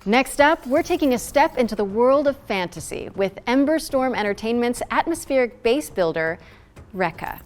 Next up, we're taking a step into the world of fantasy with Ember Storm Entertainment's atmospheric base builder, Rekka.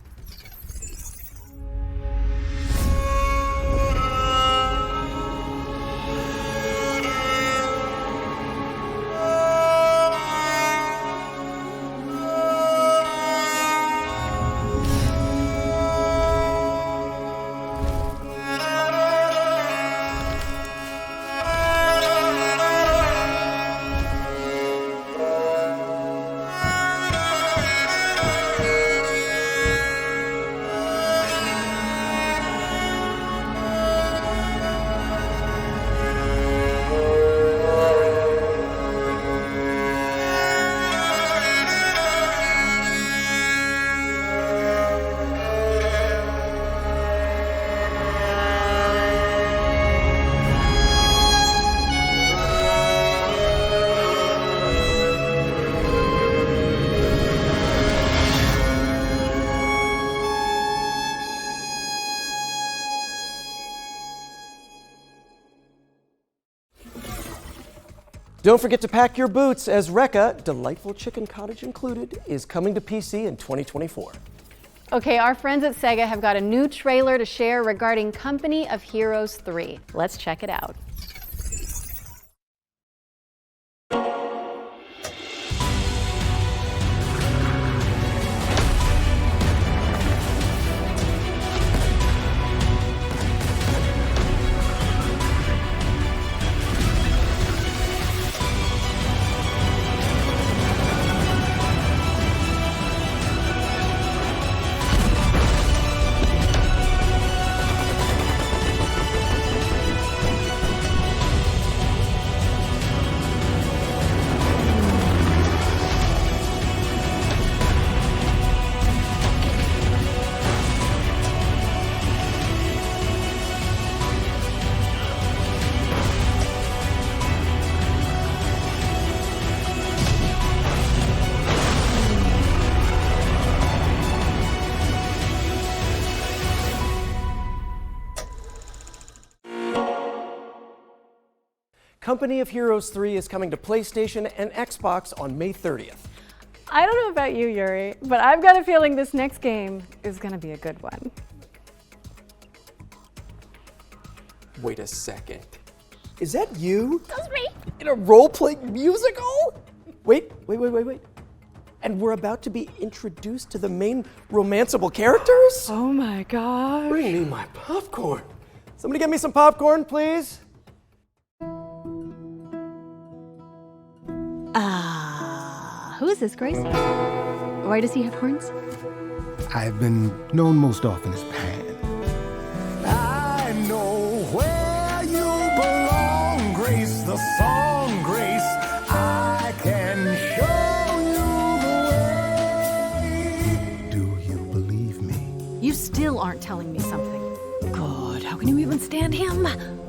Don't forget to pack your boots, as Rekka, Delightful Chicken Cottage included, is coming to PC in 2024. Okay, our friends at Sega have got a new trailer to share regarding Company of Heroes 3. Let's check it out. Company of Heroes 3 is coming to PlayStation and Xbox on May 30th. I don't know about you, Yuri, but I've got a feeling this next game is going to be a good one. Wait a second. Is that you? That's me. In a role-playing musical? Wait. And we're about to be introduced to the main romanceable characters? Oh my gosh. Bring me my popcorn. Somebody get me some popcorn, please. Who is this, Grace? Why does he have horns? I've been known most often as Pan. I know where you belong, Grace, the song, Grace. I can show you the way. Do you believe me? You still aren't telling me something. God, how can you even stand him?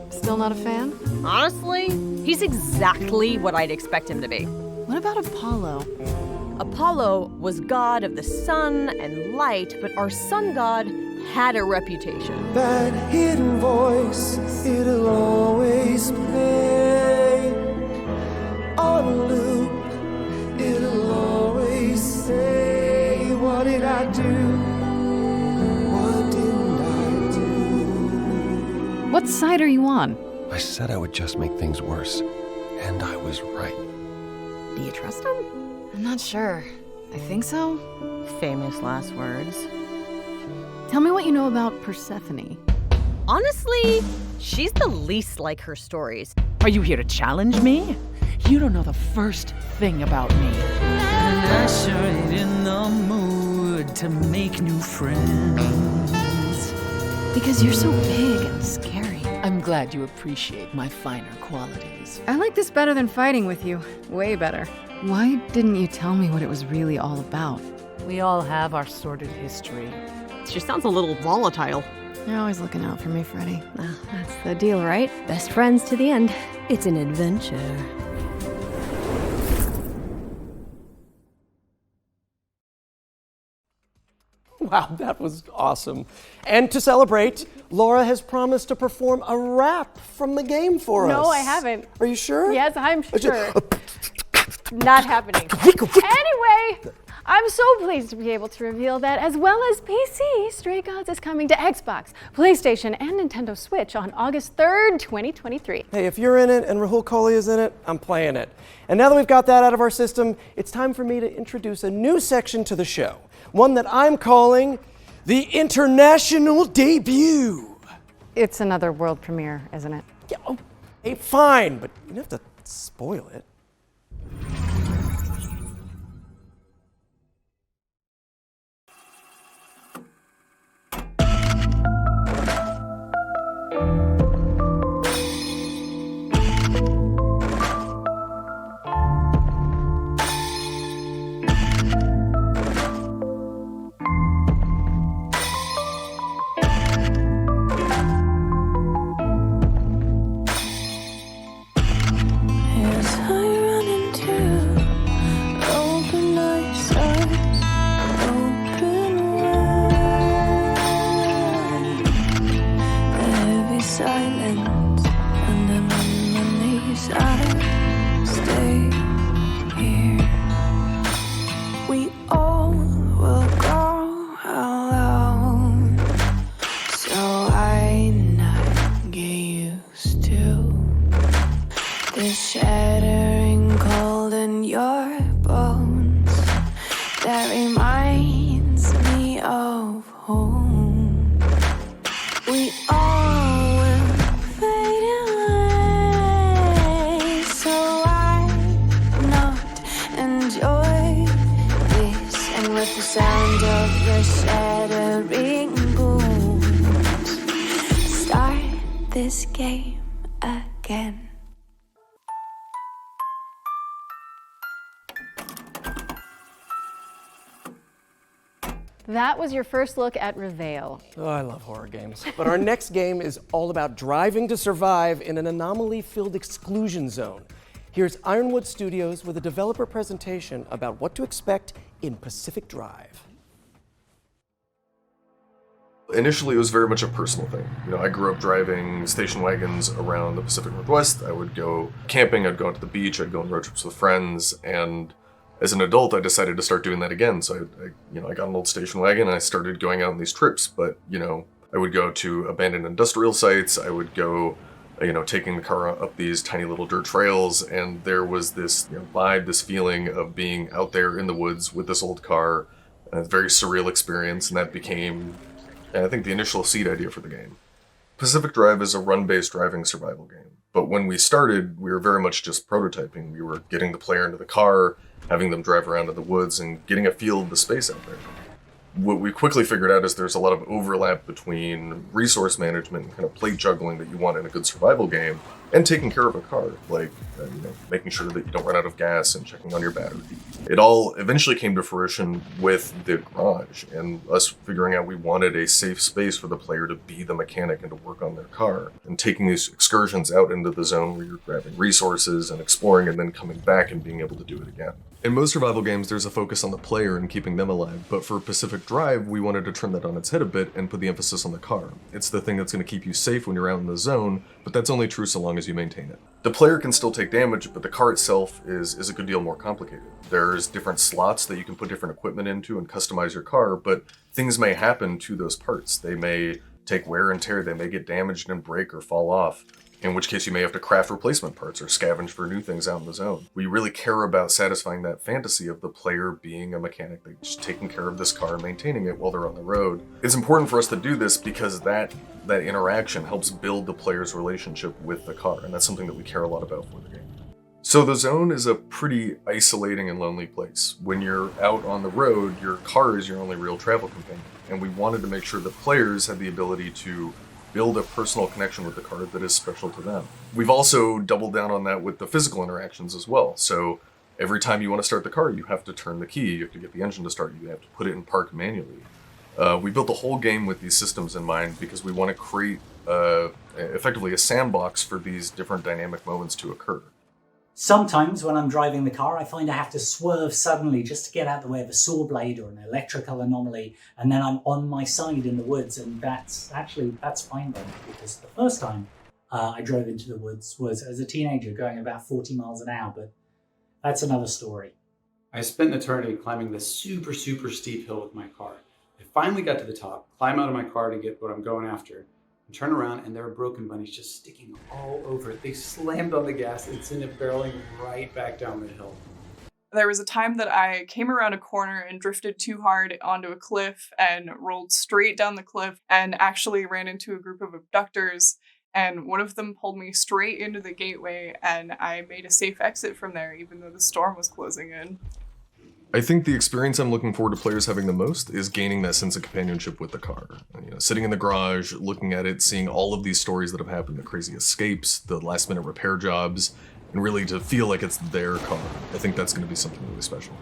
Still not a fan? Honestly, he's exactly what I'd expect him to be. What about Apollo? Apollo was god of the sun and light, but our sun god had a reputation. That hidden voice, it'll always play on loop. It'll always say, what did I do? What didn't I do? What side are you on? I said I would just make things worse, and I was right. Do you trust him? I'm not sure. I think so. Famous last words. Tell me what you know about Persephone. Honestly, she's the least like her stories. Are you here to challenge me? You don't know the first thing about me. And I sure ain't in the mood to make new friends. Because you're so big and scary. I'm glad you appreciate my finer qualities. I like this better than fighting with you. Way better. Why didn't you tell me what it was really all about? We all have our sordid history. She sounds a little volatile. You're always looking out for me, Freddy. That's the deal, right? Best friends to the end. It's an adventure. Wow, that was awesome. And to celebrate, Laura has promised to perform a rap from the game for us. No, I haven't. Are you sure? Yes, I'm sure. Not happening. Anyway, I'm so pleased to be able to reveal that, as well as PC, Stray Gods is coming to Xbox, PlayStation, and Nintendo Switch on August 3rd, 2023. Hey, if you're in it and Rahul Kohli is in it, I'm playing it. And now that we've got that out of our system, it's time for me to introduce a new section to the show. One that I'm calling the International Debut. It's another world premiere, isn't it? Yeah, oh, hey, fine, but you don't have to spoil it. Yes, I is shattering cold in your bones. That reminds me of home. We all will fade away, so why not enjoy this? And with the sound of your shattering booms, start this game again. That was your first look at Reveal. Oh, I love horror games. But our next game is all about driving to survive in an anomaly-filled exclusion zone. Here's Ironwood Studios with a developer presentation about what to expect in Pacific Drive. Initially, it was very much a personal thing. You know, I grew up driving station wagons around the Pacific Northwest. I would go camping, I'd go out to the beach, I'd go on road trips with friends, and as an adult, I decided to start doing that again. So I got an old station wagon and I started going out on these trips. But, I would go to abandoned industrial sites. I would go, taking the car up these tiny little dirt trails. And there was this vibe, this feeling of being out there in the woods with this old car. A very surreal experience. And that became, I think, the initial seed idea for the game. Pacific Drive is a run-based driving survival game. But when we started, we were very much just prototyping. We were getting the player into the car, having them drive around in the woods, and getting a feel of the space out there. What we quickly figured out is there's a lot of overlap between resource management and kind of plate juggling that you want in a good survival game, and taking care of a car, like making sure that you don't run out of gas and checking on your battery. It all eventually came to fruition with the garage and us figuring out we wanted a safe space for the player to be the mechanic and to work on their car, and taking these excursions out into the zone where you're grabbing resources and exploring and then coming back and being able to do it again. In most survival games, there's a focus on the player and keeping them alive, but for Pacific Drive, we wanted to turn that on its head a bit and put the emphasis on the car. It's the thing that's going to keep you safe when you're out in the zone, but that's only true so long as you maintain it. The player can still take damage, but the car itself is a good deal more complicated. There's different slots that you can put different equipment into and customize your car, but things may happen to those parts. They may take wear and tear, they may get damaged and break or fall off, in which case you may have to craft replacement parts or scavenge for new things out in the zone. We really care about satisfying that fantasy of the player being a mechanic, like just taking care of this car and maintaining it while they're on the road. It's important for us to do this because that interaction helps build the player's relationship with the car, and that's something that we care a lot about for the game. So the zone is a pretty isolating and lonely place. When you're out on the road, your car is your only real travel companion, and we wanted to make sure that players had the ability to build a personal connection with the car that is special to them. We've also doubled down on that with the physical interactions as well. So every time you want to start the car, you have to turn the key, you have to get the engine to start, you have to put it in park manually. We built the whole game with these systems in mind because we want to create effectively a sandbox for these different dynamic moments to occur. Sometimes when I'm driving the car, I find I have to swerve suddenly just to get out of the way of a saw blade or an electrical anomaly, and then I'm on my side in the woods, and that's fine by me, because the first time I drove into the woods was as a teenager going about 40 miles an hour, but that's another story. I spent an eternity climbing this super, super steep hill with my car. I finally got to the top, climb out of my car to get what I'm going after, and turn around, and there are broken bunnies just sticking all over it. They slammed on the gas and sent it barreling right back down the hill. There was a time that I came around a corner and drifted too hard onto a cliff and rolled straight down the cliff and actually ran into a group of abductors, and one of them pulled me straight into the gateway, and I made a safe exit from there even though the storm was closing in. I think the experience I'm looking forward to players having the most is gaining that sense of companionship with the car. Sitting in the garage, looking at it, seeing all of these stories that have happened, the crazy escapes, the last minute repair jobs, and really to feel like it's their car. I think that's going to be something really special.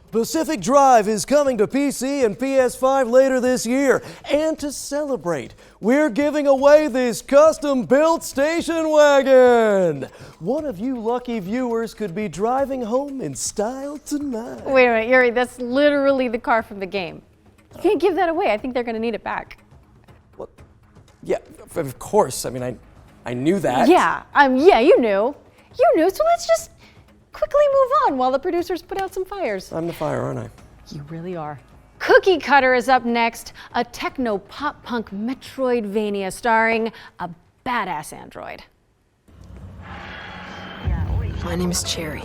Pacific Drive is coming to PC and PS5 later this year. And to celebrate, we're giving away this custom-built station wagon. One of you lucky viewers could be driving home in style tonight. Wait a minute, Yuri, that's literally the car from the game. You can't give that away. I think they're going to need it back. Of course. I mean, I knew that. Yeah, you knew. You knew, so let's just quickly move on while the producers put out some fires. I'm the fire, aren't I? You really are. Cookie Cutter is up next, a techno pop punk Metroidvania starring a badass android. My name is Cherry.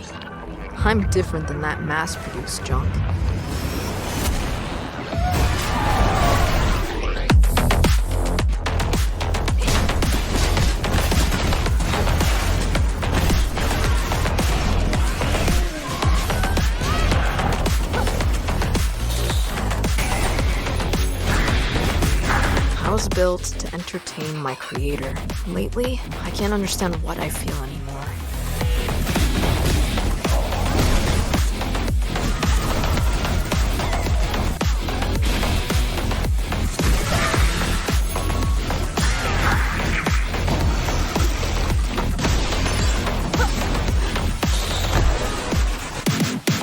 I'm different than that mass-produced junk. I was built to entertain my creator. Lately, I can't understand what I feel anymore.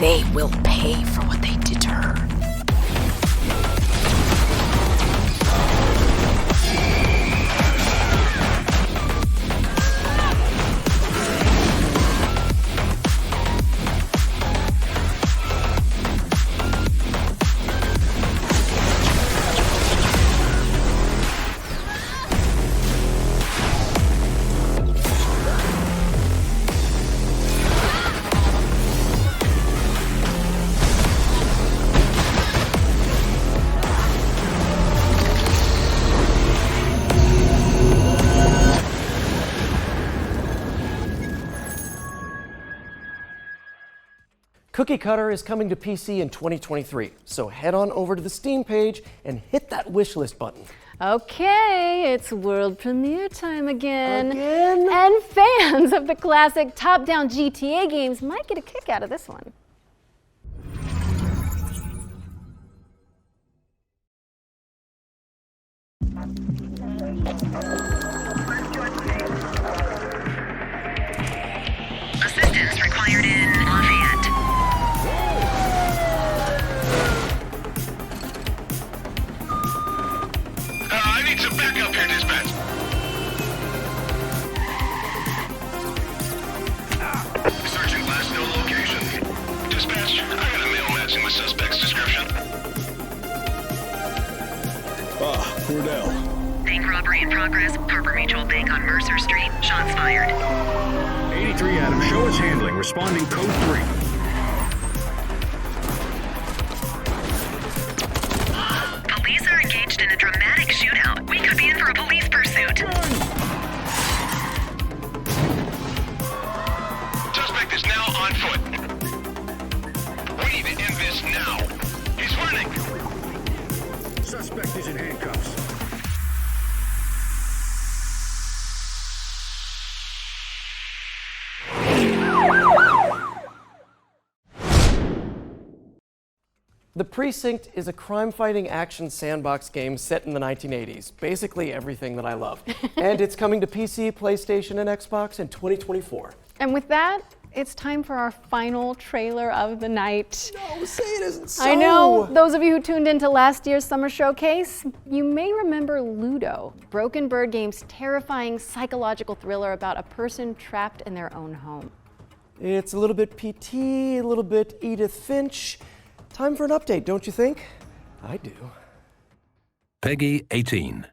They will pay for what they did to her. Cookie Cutter is coming to PC in 2023, so head on over to the Steam page and hit that wish list button. Okay, it's world premiere time again. And fans of the classic top-down GTA games might get a kick out of this one. Assistance required in Lafayette. I need some backup here, dispatch. Searching last known location. Dispatch, I got a mail matching the suspect's description. Cordell. Bank robbery in progress. Harbor Mutual Bank on Mercer Street. Shots fired. 83 Adam, show us handling. Responding code 3. Police are engaged in a dramatic shootout. We could be in for a police pursuit. Suspect is now on foot. We need to end this now. He's running. Suspect is in handcuffs. The Precinct is a crime-fighting action sandbox game set in the 1980s. Basically everything that I love. And it's coming to PC, PlayStation, and Xbox in 2024. And with that, it's time for our final trailer of the night. No, say it isn't so. I know, those of you who tuned into last year's summer showcase, you may remember Ludo, Broken Bird Game's terrifying psychological thriller about a person trapped in their own home. It's a little bit PT, a little bit Edith Finch. Time for an update, don't you think? I do. Peggy 18.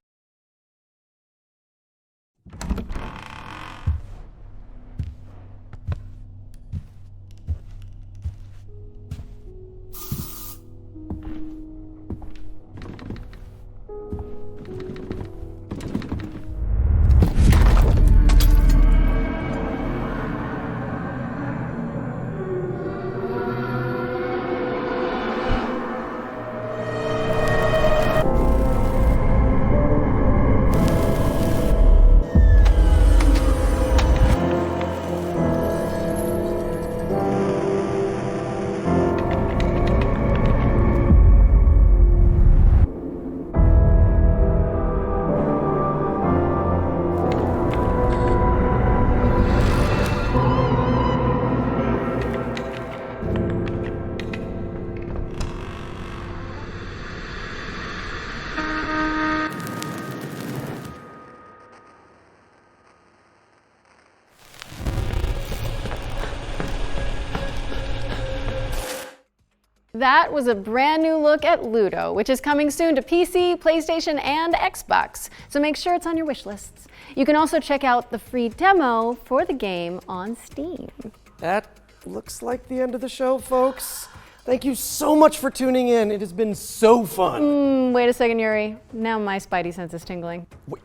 That was a brand new look at Ludo, which is coming soon to PC, PlayStation, and Xbox. So make sure it's on your wish lists. You can also check out the free demo for the game on Steam. That looks like the end of the show, folks. Thank you so much for tuning in. It has been so fun. Wait a second, Yuri. Now my spidey sense is tingling. Wait,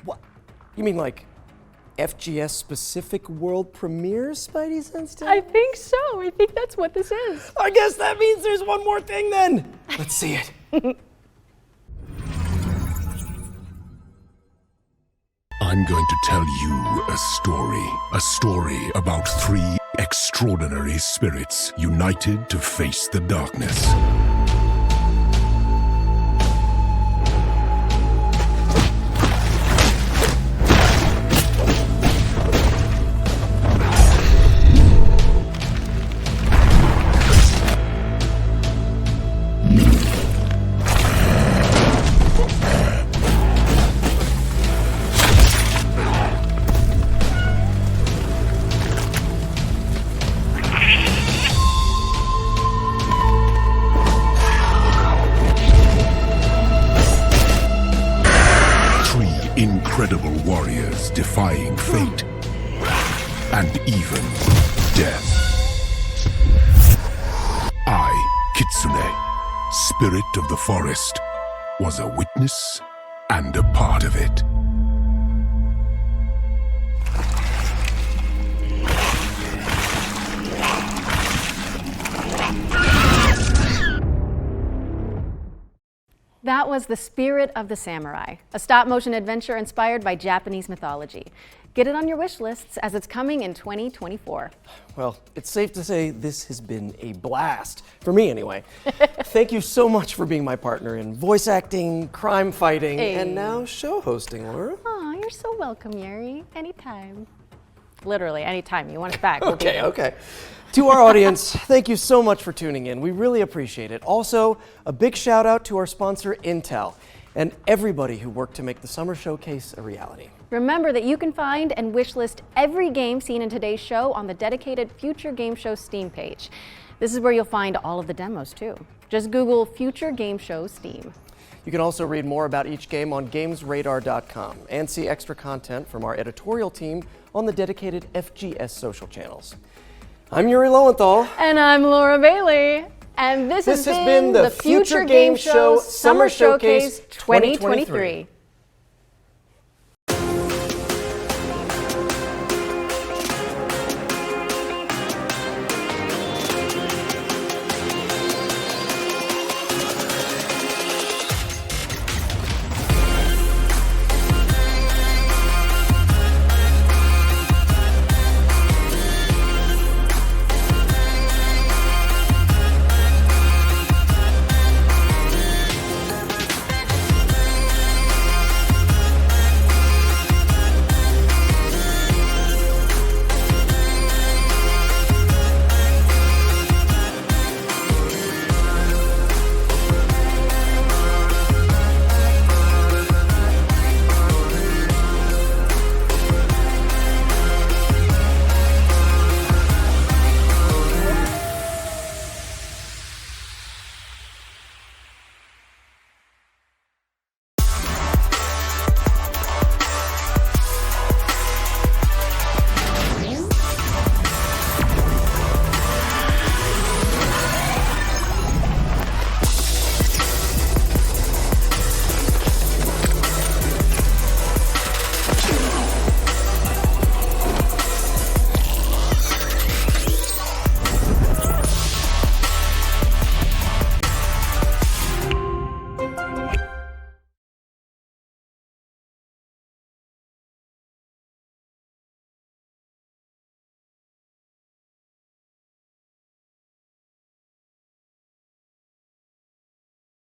what? You mean like FGS specific world premiere Spidey Sense? I think so. I think that's what this is. I guess that means there's one more thing then. Let's see it. I'm going to tell you a story about 3 extraordinary spirits united to face the darkness. Incredible warriors defying fate and even death. I, Kitsune, spirit of the forest, was a witness and a part of it. That was The Spirit of the Samurai, a stop-motion adventure inspired by Japanese mythology. Get it on your wish lists as it's coming in 2024. Well, it's safe to say this has been a blast, for me anyway. Thank you so much for being my partner in voice acting, crime fighting, and now show hosting, Laura. Aw, you're so welcome, Yuri. Anytime. Literally, anytime you want us back. We'll be there. Okay. To our audience, thank you so much for tuning in. We really appreciate it. Also, a big shout out to our sponsor, Intel, and everybody who worked to make the Summer Showcase a reality. Remember that you can find and wishlist every game seen in today's show on the dedicated Future Game Show Steam page. This is where you'll find all of the demos too. Just Google Future Game Show Steam. You can also read more about each game on GamesRadar.com and see extra content from our editorial team on the dedicated FGS social channels. I'm Yuri Lowenthal. And I'm Laura Bailey. And this has been the Future Game Show Summer Showcase 2023.